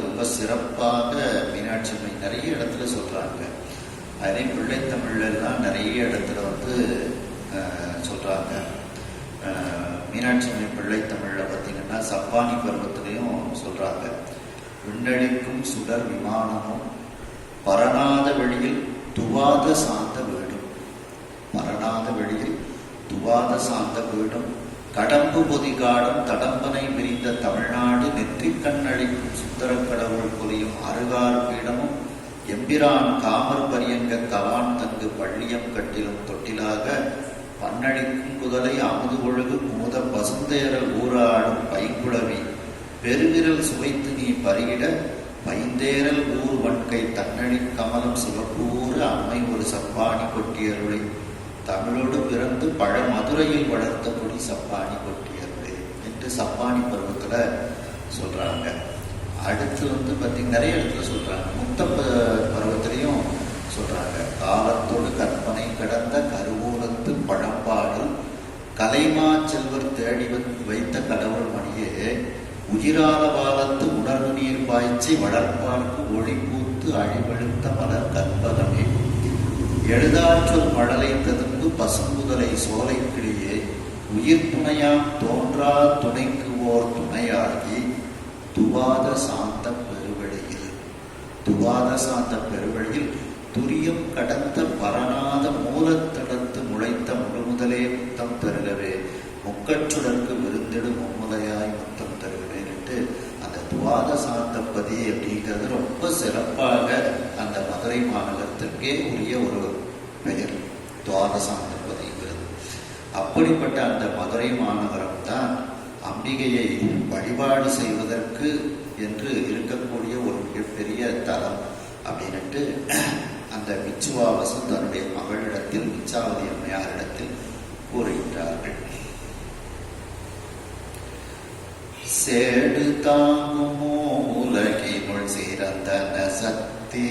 ரொம்ப சிறப்பாக மீனாட்சி அம்மை நிறைய இடத்துல சொல்றாங்க. அதே பிள்ளைத்தமிழ்லாம் நிறைய இடத்துல சொல்றாங்க. மீனாட்சி அம்மை பிள்ளைத்தமிழ்ல பார்த்தீங்கன்னா சப்பானி பருவத்திலையும் சொல்றாங்க. விண்ணளிக்கும் சுடர் விமானமும் பரநாத வெளியில் துவாத சாந்த வீடும். பரநாத வெளியில் துவாத சாந்த வீடும். கடம்பு பொதிகாடும் தடம்பனை விரிந்த தமிழ்நாடு நெற்றிக் கண்ணளிக்கும் சுந்தர கடவுள் புரியும் அருகார் பீடமும் எம்பிரான் காமர் பரியங்க கவான் தங்கு பள்ளியம் கட்டிலும் தொட்டிலாக பன்னடிக்கும் குதலை அமுது ஒழுகு மூத பசுந்தேரல் ஊராடும் பைங்குளவி பெருவிரல் சுவைத்து நீ பருகிட பைந்தேரல் ஊர் வன்கை தன்னழி கமலம் சிவப்பூறு அம்மை ஒரு சப்பாணி கொட்டியருளை தமிழோடு பிறந்து பழ மதுரையில் வளர்த்த கொடி சப்பாணி கொட்டியருளை என்று சப்பானி பருவத்துல சொல்றாங்க. அடுத்து பார்த்தீங்கன்னா நிறைய இடத்துல சொல்றாங்க. முத்த பருவத்திலையும் சொல்றாங்க. காலத்தோடு கற்பனை கடந்த கருவூலத்து பழம்பாடு கலைமா செல்வர் தேடி வைத்த கடவுள் மணியே உயிரால பாலத்து உணர்வு நீர் பாய்ச்சி வளர்ப்பார்க்கு ஒளி பூத்து அழிவெழுத்த மலர் கற்பகமே எழுதாற்றல் மழலை ததும்பு பசும்புதலை சோலை கிளியே உயிர் துணையாம் தோன்றா துணைக்கு ஓர் துணையாகி துவாத சாந்த பெருவெளியில், துவாத சாந்த பெருவெளியில் துரியம் கடந்த பரநாத மூலத்தடத்து முளைத்த முழுமுதலே முத்தம் தருகவே முக்கச்சுடற்கு விருந்திடு மும்முலையாய் முத்தம் தருகவேன்ட்டு அந்த துவாத சாந்தப்பதி அப்படிங்கிறது ரொம்ப சிறப்பாக அந்த மதுரை மாநகரத்திற்கே உரிய ஒரு பெயர் துவாத சாந்தப்பதிங்கிறது. அப்படிப்பட்ட அந்த மதுரை மாநகரம் தான் அம்பிகையை வழிபாடு செய்வதற்கு என்று இருக்கக்கூடிய ஒரு மிகப்பெரிய தலம் அப்படின்ட்டு அந்த விச்சுவாவசு தன்னுடைய மகளிடத்தில் விச்சாவதி அம்மையாரிடத்தில் கூறுகின்றார்கள். சேடு தாங்குமோ உலகினுள் சிறந்தன சக்தி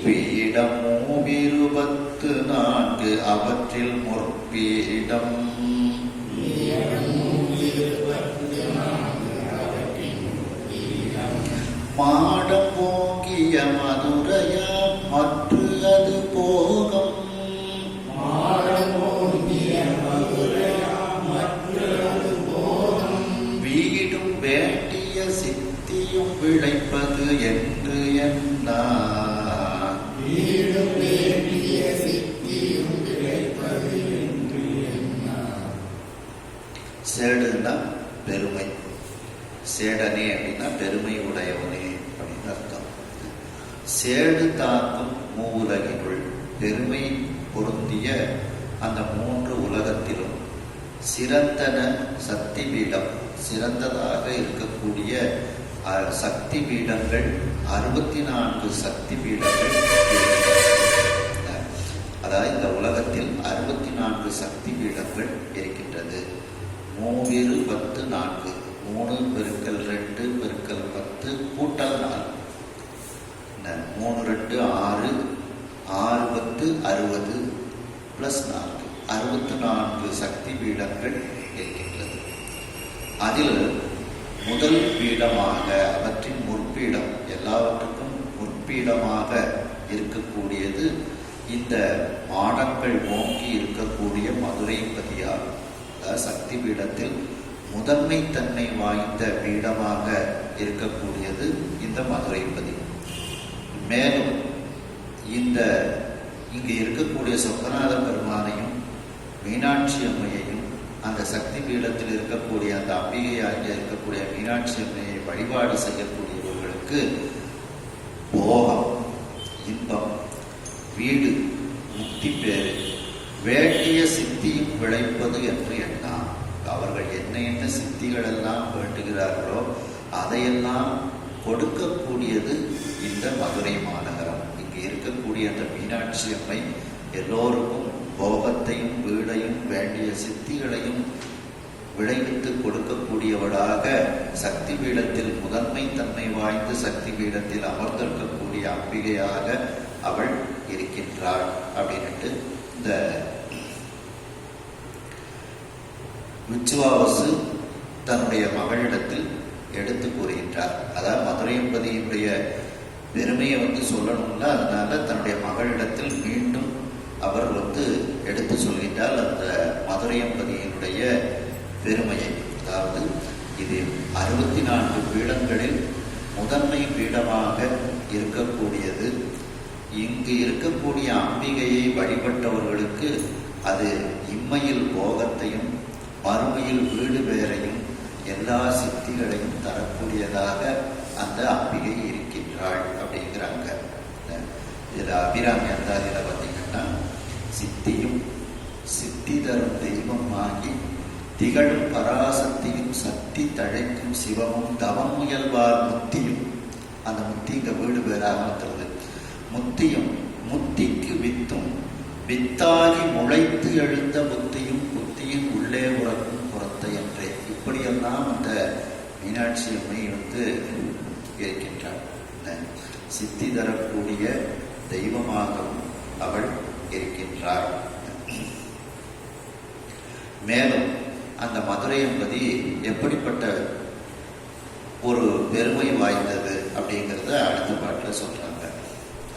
பீடமோ 24 அவற்றில் முற்பீடம் மாடம் போங்கிய மதுரையா மற்ற அது போகம் வீடும் வேண்டிய சித்தியும் விளைப்பது என்று என்ன சேடுன்னா பெருமை. சேடனே அப்படின்னா பெருமை உடையவனே அப்படின்னு அர்த்தம். சேடு தாக்கும் மூவுலகினுள் பெருமை பொருந்திய அந்த 3 உலகத்திலும் சிறந்தன சக்தி பீடம் சிறந்ததாக இருக்கக்கூடிய சக்தி பீடங்கள் 64 சக்தி பீடங்கள். அதாவது இந்த உலகத்தில் 64 சக்தி பீடங்கள் இருக்கின்றது. 3 10 4 3 பெருக்கல் 2 பெருக்கல் 10 கூட்டல் 4 3 2 6 6 10 60 + 4 64 சக்தி பீடங்கள் இருக்கின்றது. அதில் முதல் பீடமாக, அவற்றின் முற்பீடம், எல்லாவற்றுக்கும் முற்பீடமாக இருக்கக்கூடியது இந்த மாடங்கள் ஓங்கி இருக்கக்கூடிய மதுரைபதியார். அதாவது சக்தி பீடத்தில் முதன்மை தன்மை வாய்ந்த பீடமாக இருக்கக்கூடியது இந்த மதுரைபதி. மேலும் இங்கு இருக்கக்கூடிய சொக்கநாத பெருமானையும் மீனாட்சி அம்மையையும் அந்த சக்தி பீடத்தில் இருக்கக்கூடிய அந்த அம்பிகையாக இருக்கக்கூடிய மீனாட்சி அம்மையை வழிபாடு செய்யக்கூடியவர்களுக்கு போகம், இன்பம், வீடு, முக்தி பேறு, வேண்டிய சித்தியும் விளைப்பது என்று எண்ணாம். அவர்கள் என்ன சித்திகள் எல்லாம் வேண்டுகிறார்களோ அதையெல்லாம் கொடுக்கக்கூடியது இந்த மதுரை மாநகரம். இங்கு இருக்கக்கூடிய அந்த மீனாட்சி அம்மை எல்லோருக்கும் போகத்தையும் வீடையும் வேண்டிய சித்திகளையும் விளைவித்து கொடுக்கக்கூடியவளாக சக்தி பீடத்தில் முதன்மை தன்மை வாய்ந்த சக்தி பீடத்தில் அமர்ந்திருக்கக்கூடிய அம்பிகையாக அவள் இருக்கின்றாள் அப்படின்ட்டு இந்த விச்சுவாவசு தன்னுடைய மகளிடத்தில் எடுத்து கூறுகின்றார். அதாவது மதுரையம்பதியினுடைய பெருமையை சொல்லணும்ல, அதனால தன்னுடைய மகளிடத்தில் மீண்டும் அவர் எடுத்து சொல்கின்றார் அந்த மதுரையம்பதியினுடைய பெருமையை. அதாவது இது 64 பீடங்களில் முதன்மை பீடமாக இருக்கக்கூடியது. இங்கு இருக்கக்கூடிய அம்பிகையை வழிபட்டவர்களுக்கு அது இம்மையில் போகத்தையும் மறுமையில் வீடு பேரையும் எல்லா சித்திகளையும் தரக்கூடியதாக அந்த அம்பிகை இருக்கின்றாள் அப்படிங்கிறாங்க. இதில் அபிராமி அந்தாதியில் பார்த்தீங்கன்னா, சித்தியும் சித்தி தரும் தெய்வமாகி திகழும் பராசக்தியும் சக்தி தழைக்கும் சிவமும் தவம் முயல்வார் முத்தியும், அந்த முத்தி இங்க வீடு பேராக வந்துடுது. முத்தியும் முத்திக்கு வித்தும் வித்தாகி முளைத்து எழுந்த புத்தியும் புத்தியின் உள்ளே உறக்கும் புறத்தை என்றே. இப்படியெல்லாம் அந்த மீனாட்சி அம்மை இருக்கின்றாள். சித்தி தரக்கூடிய தெய்வமாகவும் அவள் இருக்கின்றாள். மேலும் அந்த மதுரை என்பது எப்படிப்பட்ட ஒரு பெருமை வாய்ந்தது அப்படிங்கிறத அடுத்த பாட்டில் சொல்றாங்க.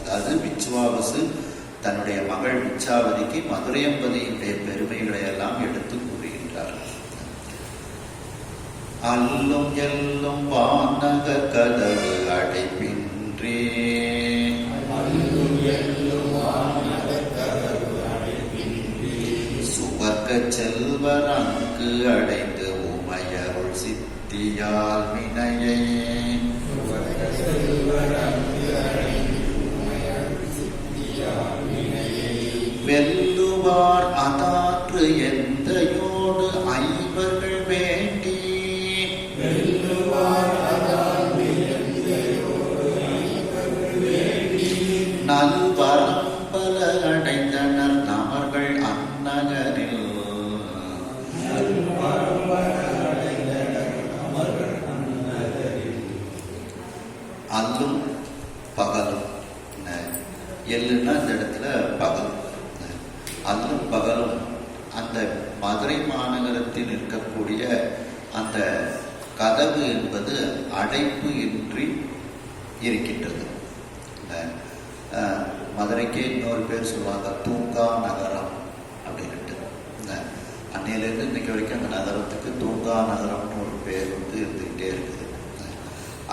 அதாவது விச்சுவாவசு தன்னுடைய மகள் விச்சாவதிக்கு மதுரையம்பதியினுடைய பெருமைகளை எல்லாம் எடுத்து கூறுகின்றார். அல்லும் எல்லும் வானகர் கதவு அடைப்பின்றே, சுவர்க்க செல்வர் அங்கு அடைந்து உமையருள் சித்தியால் வினையை வெல்லுவார் அதாற்று எந்தையோடு ஐவர்கள் வேண்டி நல்வரம்பல அடைந்தனர் நமர்கள் அந்நகரில். அல்லும் பகலும், எல்லுன்னா இந்த இடத்துல பகல், அல்லும் பகலும் அந்த மதுரை மாநகரத்தில் இருக்கக்கூடிய அந்த கதவு என்பது அடைப்பு இன்றி இருக்கின்றது. மதுரைக்கே இன்னொரு பேர் சொல்லுவாங்க தூங்கா நகரம் அப்படின்ட்டு. அன்னையிலேருந்து இன்னைக்கு வரைக்கும் அந்த நகரத்துக்கு தூங்கா நகரம்னு ஒரு பேர் இருந்துகிட்டே இருக்குது.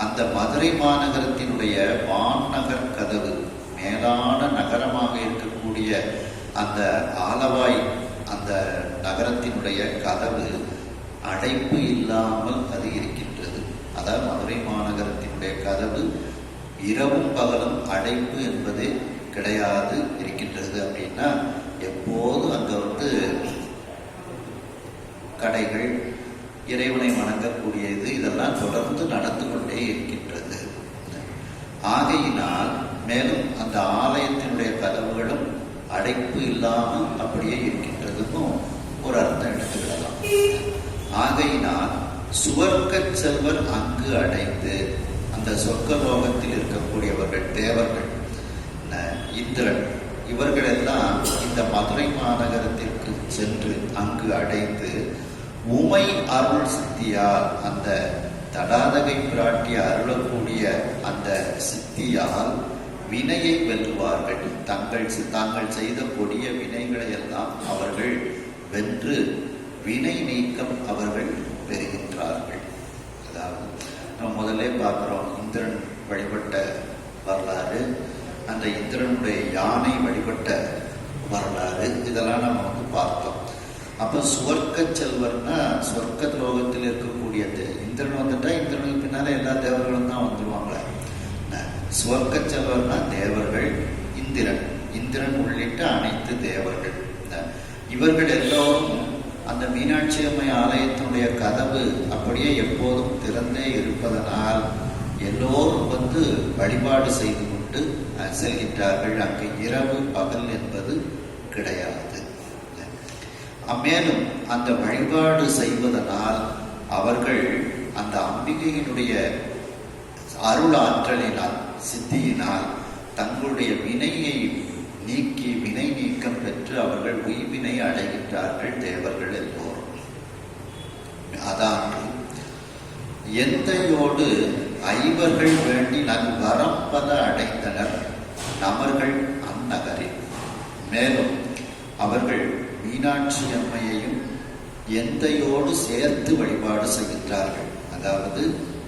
அந்த மதுரை மாநகரத்தினுடைய வான்நகர் கதவு, மேலான நகரமாக இருக்கக்கூடிய அந்த ஆலவாய், அந்த நகரத்தினுடைய கதவு அடைப்பு இல்லாமல் அது இருக்கின்றது. அதாவது மதுரை மாநகரத்தினுடைய கதவு இரவும் பகலும் அடைப்பு என்பதே கிடையாது இருக்கின்றது. அப்படின்னா எப்போதும் அங்க கடைகள், இறைவனை வணங்கக்கூடியது, இதெல்லாம் தொடர்ந்து நடந்து கொண்டே இருக்கின்றது. ஆகையினால் மேலும் அந்த ஆலயத்தினுடைய கதவுகளும் அடைப்பு இல்லாமல் அப்படியே இருக்கின்றதுக்கும் ஒரு அர்த்தம் எடுத்துக்கிடலாம். ஆகையினால் சுவர்க்க செல்வர் அங்கு அடைந்து, அந்த சொர்க்கலோகத்தில் இருக்கக்கூடியவர்கள், தேவர்கள், இந்திரன், இவர்கள் எல்லாம் இந்த மதுரை மாநகரத்திற்கு சென்று அங்கு அடைந்து உமை அருள் சித்தியால் அந்த தடாதகை பிராட்டி அருளக்கூடிய அந்த சித்தியால் வினையை வெல்லுவார்கள். தாங்கள் செய்த கொடிய வினைகளை எல்லாம் அவர்கள் வென்று வினை நீக்கம் அவர்கள் பெறுகின்றார்கள். அதாவது நம்ம முதல்ல பார்க்கிறோம் இந்திரன் வழிபட்ட வரலாறு, அந்த இந்திரனுடைய யானை வழிபட்ட வரலாறு, இதெல்லாம் நம்ம பார்த்தோம். அப்ப சுவர்க்க செல்வர்னா சொர்க்க லோகத்தில் இருக்கக்கூடியது. இந்திரன் வந்துட்டா இந்திரனுக்கு பின்னால எல்லா தேவர்களும் தான் வந்துருவாங்க. சுவர்க்க செல்வர்னா தேவர்கள், இந்திரன் உள்ளிட்ட அனைத்து தேவர்கள். இவர்கள் எல்லோரும் அந்த மீனாட்சி அம்மை ஆலயத்தினுடைய கதவு அப்படியே எப்போதும் திறந்தே இருப்பதனால் எல்லோரும் வந்து வழிபாடு செய்து கொண்டு செல்கின்றார்கள். அங்கு இரவு பகல் என்பது கிடையாது. மேலும் அந்த வழிபாடு செய்வதனால் அவர்கள் அந்த அம்பிகையினுடைய அருள் ஆற்றலினால் சித்தியினால் தங்களுடைய வினையை நீக்கி வினை நீக்கம் பெற்று அவர்கள் உய்வினை அடைகின்றார்கள் தேவர்கள் எல்லோரும். அதாவது எந்தையோடு ஐவர்கள் வேண்டி நல்வரம் பல அடைந்தனர் நமர்கள் அந்நகரில். மேலும் அவர்கள் மீனாட்சி அம்மையையும் எந்தையோடு சேர்த்து வழிபாடு செய்கின்றார்கள். அதாவது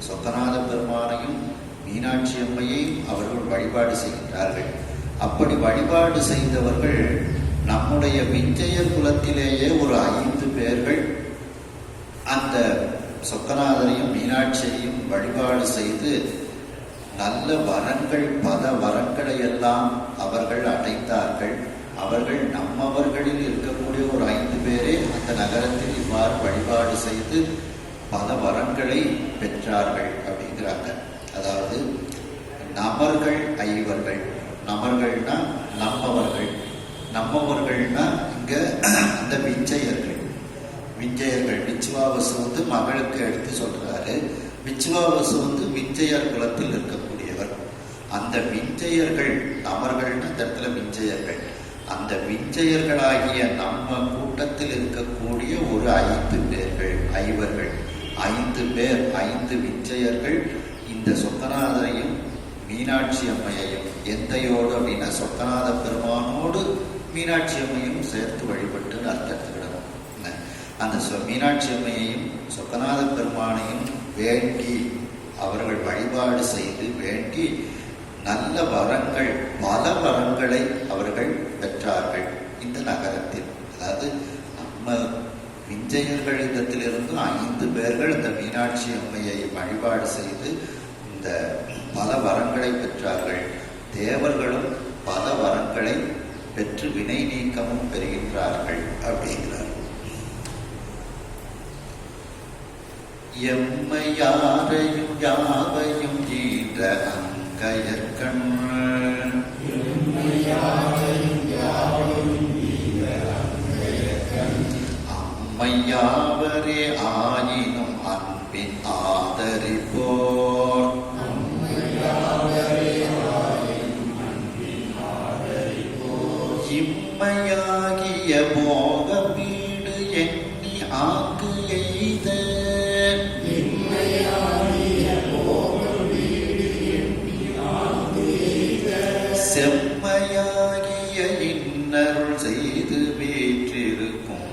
சொக்கநாத பெருமானையும் மீனாட்சி அம்மையையும் அவர்கள் வழிபாடு செய்கின்றார்கள். அப்படி வழிபாடு செய்தவர்கள் நம்முடைய விஞ்சையர் குலத்திலேயே ஒரு 5 பேர்கள் அந்த சொக்கநாதரையும் மீனாட்சியையும் வழிபாடு செய்து நல்ல வரங்கள் பல வரங்களை எல்லாம் அவர்கள் அடைந்தார்கள். அவர்கள் நம்மவர்களில் இருக்கக்கூடிய ஒரு 5 பேரே அந்த நகரத்தில் இவ்வாறு வழிபாடு செய்து பல வரங்களை பெற்றார்கள் அப்படிங்கிறாங்க. அதாவது நமர்கள் ஐவர்கள், நமர்கள்னா நம்மவர்கள்னா இங்க அந்த விஞ்சையர்கள் விச்சுவாவசு வந்து மகளுக்கு எடுத்து சொல்றாரு. விச்சுவாவசு வந்து விஞ்சையர் குலத்தில் இருக்கக்கூடியவர். அந்த விஞ்சையர்கள் நமர்கள்னா இந்த இடத்துல விஞ்சையர்கள், அந்த விஞ்சையர்களாகிய நம்ம கூட்டத்தில் இருக்கக்கூடிய ஒரு 5 பேர்கள், ஐவர்கள் 5 பேர், 5 விஞ்சையர்கள் இந்த சொக்கநாதரையும் மீனாட்சி அம்மையையும் எந்தையோடு அப்படின்னா சொக்கநாத பெருமானோடு மீனாட்சி அம்மையும் சேர்த்து வழிபட்டு அர்த்தத்துக்கிடணும். அந்த மீனாட்சி அம்மையையும் சொக்கநாத பெருமானையும் வேண்டி அவர்கள் வழிபாடு செய்து வேண்டி நல்ல வரங்கள் பல வரங்களை அவர்கள் பெற்றார்கள் இந்த நகரத்தில். அதாவது நம்ம விஞ்சையர்களிடத்திலிருந்து 5 பேர்கள் இந்த மீனாட்சி அம்மையை வழிபாடு செய்து இந்த பல வரங்களை பெற்றார்கள். தேவர்களும் பல வரங்களை பெற்று வினை நீக்கமும் பெறுகின்றார்கள் அப்படிங்கிறார். எம்மையாரையும் யாவையும் ஈன்ற அங்கையர்கண் அம்மையாவரே ஆயினும் அன்பின் ஆதரிப்போர் இம்மையாகிய போக வீடு எண்ணி ஆக்கு எய்த செம்மையாகிய இன்னருள் செய்து வீற்றிருக்கும்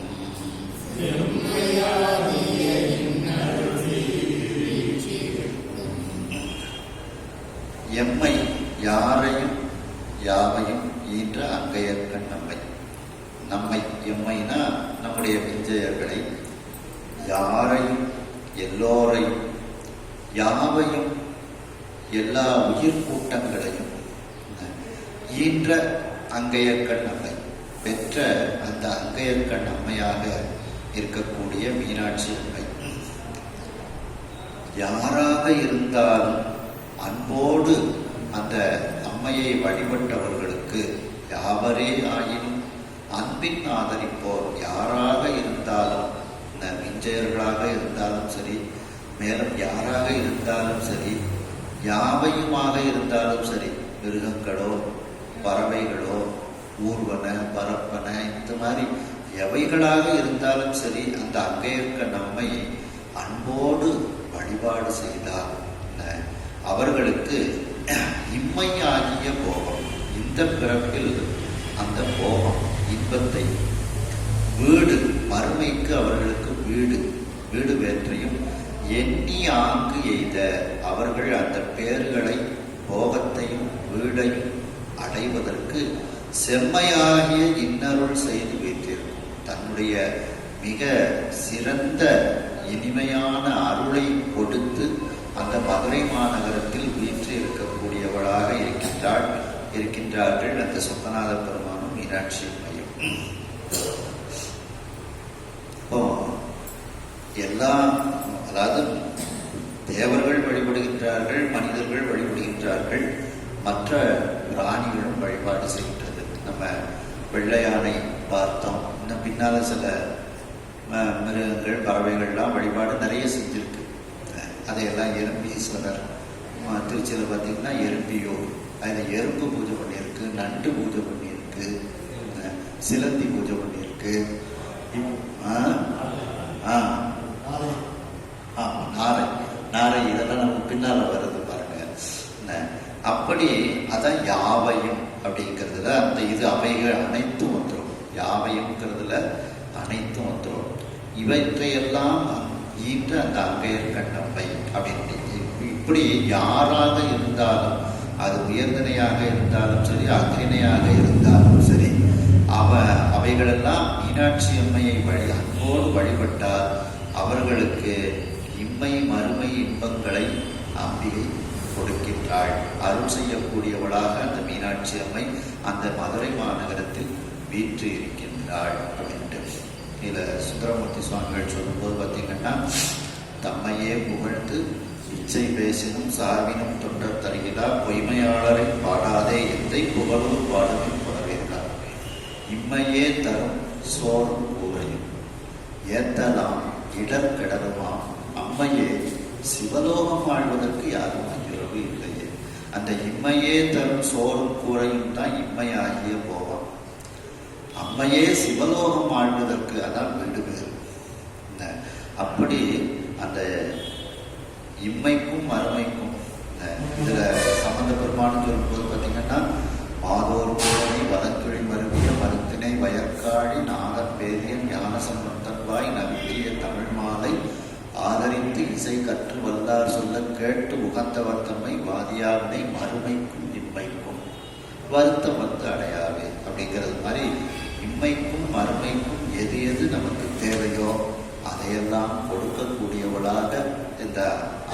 எம்மை யாரையும் யாவையும் ஈன்ற அங்கையர்கண் நம்மை எம்மைனா நம்முடைய விஞ்சையர்களை, யாரையும் எல்லோரையும், யாவையும் எல்லா உயிர் கூட்டங்களையும் ஈன்ற அங்கையர்கண் அம்மை பெற்ற அந்த அங்கையர்கண் அம்மையாக இருக்கக்கூடிய மீனாட்சி அம்மை யாராக இருந்தாலும் அன்போடு அந்த அம்மையை வழிபட்டவர்களுக்கு யாவரே ஆயினும் அன்பின் ஆதரிப்போர் யாராக இருந்தாலும் விஞ்சையர்களாக இருந்தாலும் சரி, மேலும் யாராக இருந்தாலும் சரி, யாவையுமாக இருந்தாலும் சரி, மிருகங்களோ பறவைகளோ ஊர்வன பரப்பன இந்த மாதிரி எவைகளாக இருந்தாலும் சரி அந்த அங்கையர்க்க நம்மை அன்போடு வழிபாடு செய்தால் அவர்களுக்கு இம்மையாகிய போகம், இந்த பிறப்பில் அந்த போகம் இன்பத்தை, வீடு மறுமைக்கு அவர்களுக்கு வீடு வேற்றையும் எண்ணி ஆங்கு எய்த அவர்கள் அந்த பேறுகளை போகத்தையும் வீடையும் அடைவதற்கு செம்மையாகிய இன்னருள் செய்து வைத்திருக்கும் தன்னுடைய மிக சிறந்த இனிமையான அருளை கொடுத்து அந்த மதுரை மாநகரத்தில் வீற்று இருக்கக்கூடியவளாக இருக்கின்றார்கள் அந்த சொக்கநாத பெருமானும் மீனாட்சி அம்மையும். இப்போ எல்லாம், அதாவது தேவர்கள் வழிபடுகின்றார்கள், மனிதர்கள் வழிபடுகின்றார்கள், மற்ற பிராணிகளும் வழிபாடு செய்கின்றது. நம்ம வெள்ளை யானை பார்த்தோம், இன்னும் பின்னால சில மிருகங்கள் பறவைகள்லாம் வழிபாடு நிறைய செஞ்சிருக்கு. அதையெல்லாம் எறும்பீஸ்வரர் திருச்சியில் பார்த்தீங்கன்னா எறும்பியூர், அதில் எறும்பு பூஜை பண்ணியிருக்கு, நண்டு பூஜை பண்ணியிருக்கு, சிலந்தி பூஜை பண்ணியிருக்கு, நாரை இதெல்லாம் நமக்கு பின்னால வருது பாருங்க. அப்படி அதான் யாவையும் அப்படிங்கிறதுல அந்த இது அவைகள் அனைத்தும் வந்துடும். யாவையும்ங்கிறதுல அனைத்தும் வந்துடும். இவற்றையெல்லாம் ஈன்ற அந்த அங்கையர் கண்ணம்மை அப்படின்னு இப்படி யாராக இருந்தாலும், அது உயர்ந்தனையாக இருந்தாலும் சரி, அக்ரிணையாக இருந்தாலும் சரி, அவைகளெல்லாம் மீனாட்சி அம்மையை அன்போடு வழிபட்டால் அவர்களுக்கு இம்மை மறுமை இன்பங்களை அம்பிகை கொடுக்கின்றாள். அருள் செய்யக்கூடியவளாக அந்த மீனாட்சி அம்மை அந்த மதுரை மாநகரத்தில் வீற்று இருக்கின்றாள் அப்படின்ட்டு இதில் சுந்தரமூர்த்தி சுவாமிகள் சொல்லும்போது பார்த்தீங்கன்னா, தம்மையே புகழ்ந்து இச்சை பேசினும் சார்பினும் தொண்டர் தருகிறா பொய்மையாளரை பாடாதே எந்தை புகழூர் பாடலில் புறவேற்றார். இம்மையே தரும் சோறும் கூறையும் ஏத்தலாம் இடர் கிடருமாம் அம்மையே சிவலோகம் வாழ்வதற்கு யாரும் அஞ்சுறவு இல்லையே. அந்த இம்மையே தரும் சோறும் கூறையும் தான் இம்மையாகிய போகம். அம்மையே சிவலோகம் வாழ்வதற்கு அதான் வீடு பேர். அப்படி அந்த இம்மைக்கும் மறுமைக்கும் இதுல சம்பந்த பெருமானு சொல்லும்போது பார்த்தீங்கன்னா, மாதோர் பூரணி வதக்கிழி மருவிய மருத்தினை வயற்காழி நாகர் பேரியன் ஞான சம்பந்தன்வாய் நவிய தமிழ் மாலை ஆதரித்து இசை கற்று வல்லார் சொல்ல கேட்டு உகந்தவர் தம்மை வாதியாவினை மறுமைக்கும் இம்மைக்கும் வருத்தம் வந்து அடையாவே அப்படிங்கிறது மாதிரி இம்மைக்கும் மறுமைக்கும் எது எது நமக்கு தேவையோ அதையெல்லாம் கொடுக்கக்கூடியவளாக இந்த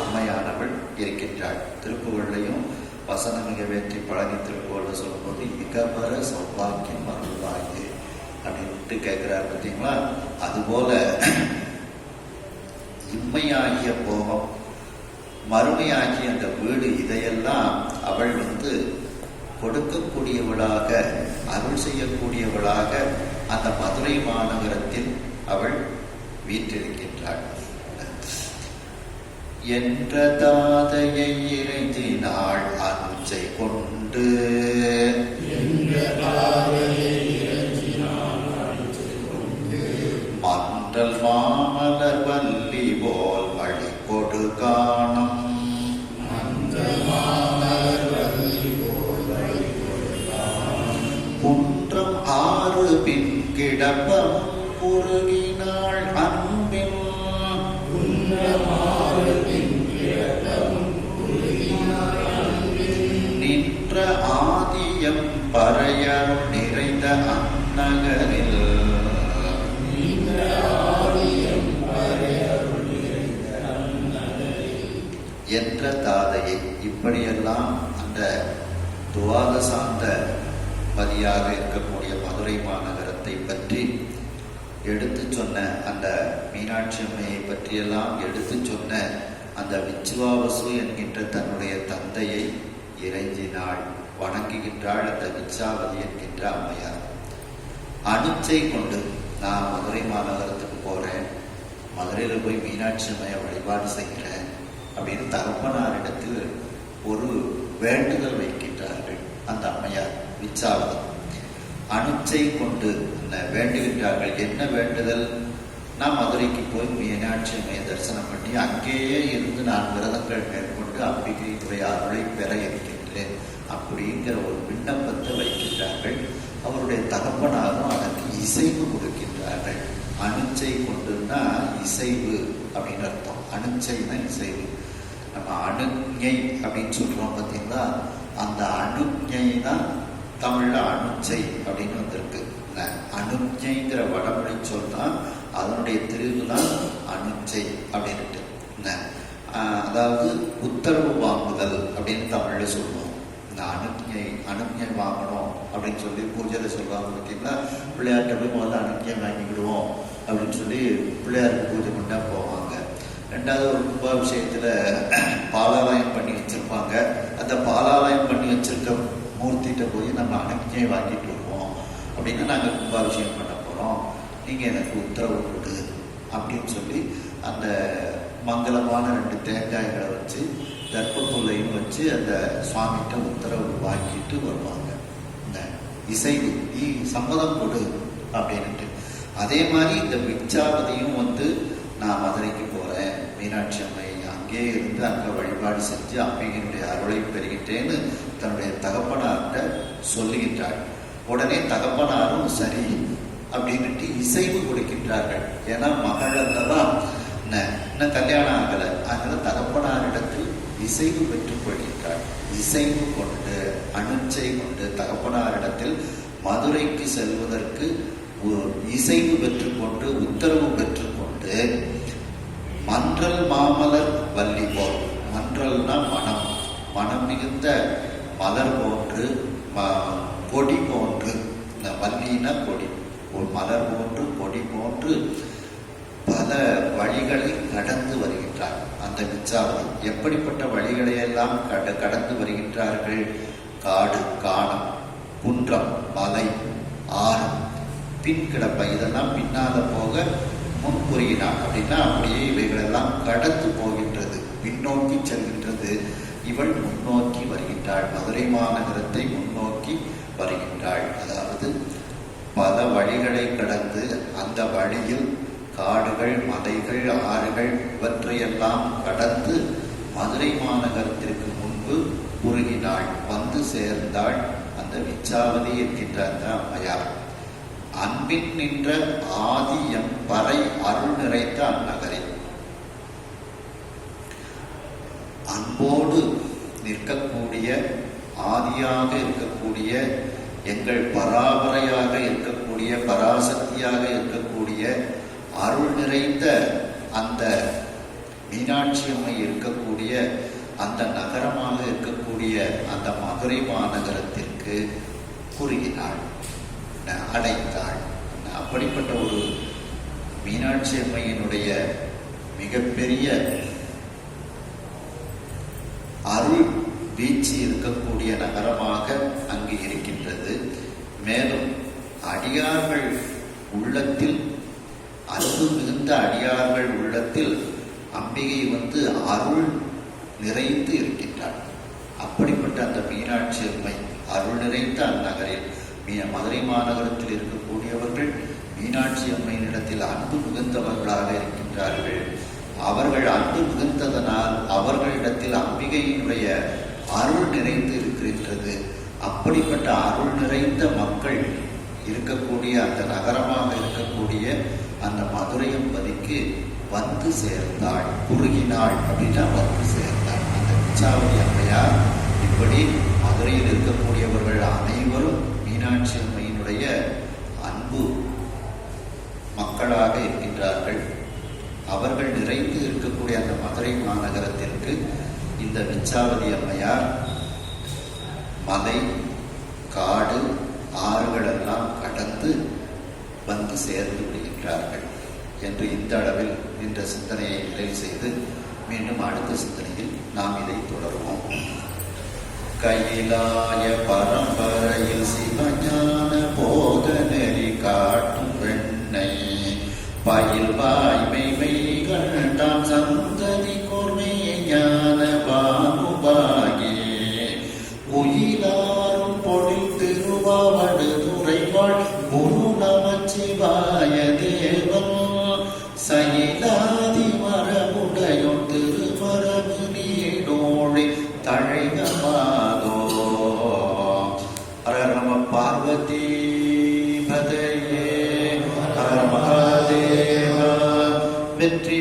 அம்மையானவள் இருக்கின்றாள். திருப்புகழ்லையும் வசனமிக வேற்றி பழனி திருப்புகழ சொல்லும்போது இகபர சௌபாக்கியம் அருள்வாயே அப்படின்ட்டு கேட்கிறார் பார்த்தீங்களா. அதுபோல இம்மையாகிய போகம், மறுமையாகிய அந்த வீடு, இதையெல்லாம் அவள் கொடுக்கக்கூடியவளாக, அருள் செய்யக்கூடியவளாக அந்த மதுரை மாநகரத்தில் அவள் வீற்றிருக்கின்றாள். என்ற தாதையை இறைஞ்சினாள் அஞ்சை கொண்டு மன்றல் மாமலர் வல்லி போல் வழி கொடு காணும் குன்றம் ஆறு பின் கிடப்பம் குறுகினாள் அன்பின் நின்ற ஆதியம் பறையருள் நிறைந்த அந்நகரில் என்ற தாதையை, இப்படியெல்லாம் அந்த துவாதசாந்த பதியாக இருக்கக்கூடிய மதுரை மாநகரத்தை பற்றி எடுத்து சொன்ன, அந்த மீனாட்சி அம்மையை பற்றியெல்லாம் எடுத்து சொன்ன அந்த விச்சுவாவசு என்கின்ற தன்னுடைய தந்தையை இறைஞ்சினாள், வணங்குகின்றாள் அந்த விச்சாவதி என்கின்ற அம்மையார். அனுச்சை கொண்டு நான் மதுரை மாநகரத்துக்கு போறேன், மதுரையில் போய் மீனாட்சி அம்மையை வழிபாடு செய்கிறேன் அப்படின்னு தகப்பனாரிடத்தில் ஒரு வேண்டுதல் வைக்கின்றார்கள் அந்த அம்மையார் விச்சாவதி. அனுச்சை கொண்டு, வேண்டுகின்றார்கள். என்ன வேண்டுதல்? நான் மதுரைக்கு போய் மீனாட்சி அம்மையை தரிசனம் பண்ணி அங்கேயே இருந்து நான் விரதங்கள் மேற்கொண்டு அம்பிகையுடைய அருளை பெற இருக்கின்றேன் அப்படிங்கிற ஒரு விண்ணப்பத்தை வைக்கின்றார்கள். அவருடைய தகப்பனாரும் அதற்கு இசைவு கொடுக்கின்றார்கள். அனுச்சை கொண்டுன்னா இசைவு அப்படின்னு அர்த்தம். அனுச்சைனா இசைவு. நம்ம அணுஞை அப்படின்னு சொல்றோம் பார்த்தீங்களா, அந்த அணுஞை தான் தமிழ்ல அனுச்சை அப்படின்னு வந்திருக்கு. அனுஞைங்கிற வடமொழி சொன்னா அதனுடைய திரிவு தான் அனுச்சை அப்படின்ட்டு. அதாவது உத்தரவு வாங்குதல் அப்படின்னு தமிழ்ல சொல்லுவோம். இந்த அனுஞை வாங்கணும் அப்படின்னு சொல்லி பூஜையில சொல்லுவாங்க பார்த்தீங்களா. பிள்ளையார்கிட்ட போய் முதல்ல அனுஞை வாங்கிக்கிடுவோம் அப்படின்னு சொல்லி பிள்ளையாருக்கு பூஜை பண்ணா போவாங்க. ரெண்டாவது ஒரு கும்பாபிஷேகத்துல பாலாலயம் பண்ணி வச்சிருப்பாங்க. அந்த பாலாலயம் பண்ணி வச்சிருக்க மூர்த்திகிட்ட போய் நம்ம அனுஞை வாங்கிட்டு வருவோம். அப்படின்னா நாங்கள் கும்பாபிஷேகம் பண்ண போறோம், நீங்க எனக்கு உத்தரவு கொடு அப்படின்னு சொல்லி அந்த மங்களமான 2 தேங்காய்களை வச்சு தர்ப்பப்புள்ளையும் வச்சு அந்த சுவாமிகிட்ட உத்தரவு வாங்கிட்டு வருவாங்க. இந்த இசைவு நீ சம்மதம் கொடு அப்படின்ட்டு. அதே மாதிரி இந்த விச்சாவதியும் நான் மதுரைக்கு போறேன், மீனாட்சி அம்மை அங்கே இருந்து அங்க வழிபாடு செஞ்சு அம்மையினுடைய அருளை பெறுகின்றேன்னு தன்னுடைய தகப்பனார்கிட்ட சொல்லுகின்றாள். உடனே தகப்பனாரும் சரி அப்படின்ட்டு இசைவு கொடுக்கின்றார்கள். ஏன்னா மகள் அல்லவா, இன்னும் கல்யாணம் ஆகலை, அதனால தகப்பனாரிடத்தில் இசைவு பெற்றுக் கொள்கின்றாள். இசைவு கொண்டு அனுச்சை கொண்டு தகப்பனாரிடத்தில் மதுரைக்கு செல்வதற்கு இசைவு பெற்றுக்கொண்டு உத்தரவு பெற்றுக்கொண்டு மன்றல் மாமலர் வள்ளி போல், மன்றல்னா மனம், மனம் மிகுந்த மலர் போன்று கொடி போன்று, இந்த வள்ளினா கொடி, ஒரு மலர் போன்று கொடி போன்று பல வழிகளை கடந்து வருகின்றார் அந்த விச்சாவதி. எப்படிப்பட்ட வழிகளை எல்லாம் கடந்து வருகின்றார்கள்? காடு, காணம், குன்றம், மலை, ஆறு, பின் கிடப்ப, இதெல்லாம் பின்னால போக முன்புறியினார். அப்படின்னா அப்படியே இவைகளெல்லாம் கடந்து போகின்றது, பின்னோக்கி செல்கின்றது. இவள் முன்னோக்கி வருகின்றாள், மதுரை மாநகரத்தை முன்னோக்கி வருகின்றாள். அதாவது பல வழிகளை கடந்து அந்த வழியில் காடுகள், மலைகள், ஆறுகள் இவற்றையெல்லாம் கடந்து மதுரை மாநகரத்திற்கு முன்பு உருகினாள், வந்து சேர்ந்தாள் அந்த விச்சாவதி என்கின்ற அந்த அம்மையார். அன்பின் நின்ற ஆதியம் பறை அருள் நிறைந்த அந்நகரில் அன்போடு நிற்கக்கூடிய, ஆதியாக இருக்கக்கூடிய, எங்கள் பராபரையாக இருக்கக்கூடிய, பராசக்தியாக இருக்கக்கூடிய, அருள் நிறைந்த அந்த மீனாட்சி அம்மை இருக்கக்கூடிய அந்த நகரமாக இருக்கக்கூடிய அந்த மதுரை மாநகரத்திற்கு குறுகினாள், அடைந்தாள். அப்படிப்பட்ட ஒரு மீனாட்சி அம்மையினுடைய மிகப்பெரிய அருள் வீழ்ச்சி இருக்கக்கூடிய நகரமாக அங்கு இருக்கின்றது. மேலும் அடியார்கள் உள்ளத்தில், அன்பு மிகுந்த அடியார்கள் உள்ளத்தில் அம்பிகை அருள் நிறைந்து இருக்கின்றாள். அப்படிப்பட்ட அந்த மீனாட்சி அம்மை அருள் நிறைந்த அந்நகரில் மதுரை மாநகரத்தில் இருக்கக்கூடியவர்கள் மீனாட்சி அம்மையினிடத்தில் அன்பு மிகுந்தவர்களாக இருக்கின்றார்கள். அவர்கள் அன்பு மிகுந்ததனால் அவர்களிடத்தில் அம்பிகையினுடைய அருள் நிறைந்து இருக்கின்றது. அப்படிப்பட்ட அருள் நிறைந்த மக்கள் இருக்கக்கூடிய அந்த நகரமாக இருக்கக்கூடிய அந்த மதுரை அம்பதிக்கு வந்து சேர்ந்தாள், குறுகினாள் அப்படின்னா வந்து சேர்ந்தாள் அந்த விச்சாவதி அம்மையார். இப்படி மதுரையில் இருக்கக்கூடியவர்கள் அனைவரும் மீனாட்சி அம்மையினுடைய அன்பு மக்களாக இருக்கின்றார்கள். அவர்கள் நிறைந்து இருக்கக்கூடிய அந்த மதுரை மாநகரத்திற்கு இந்த விச்சாவதி அம்மையார் மலை, காடு, ஆறுகளெல்லாம் கடந்து வந்து சேர்ந்து விடுகின்றார்கள் என்று இந்த அளவில் இந்த சிந்தனையை நிறைவு செய்து மீண்டும் அடுத்த சிந்தனையில் நாம் இதை தொடருவோம். கையிலாய பரம்பரையில் சிவஞான போத நெறி காட்டும் வெண்ணை பயில் வாய்மை மெய்கண்டாம் சந்ததி கோர்மை ஞான பானுபாகே உயிலாரும் பொழில் திருவாவடு துறைவாள் குரு நம வெற்றி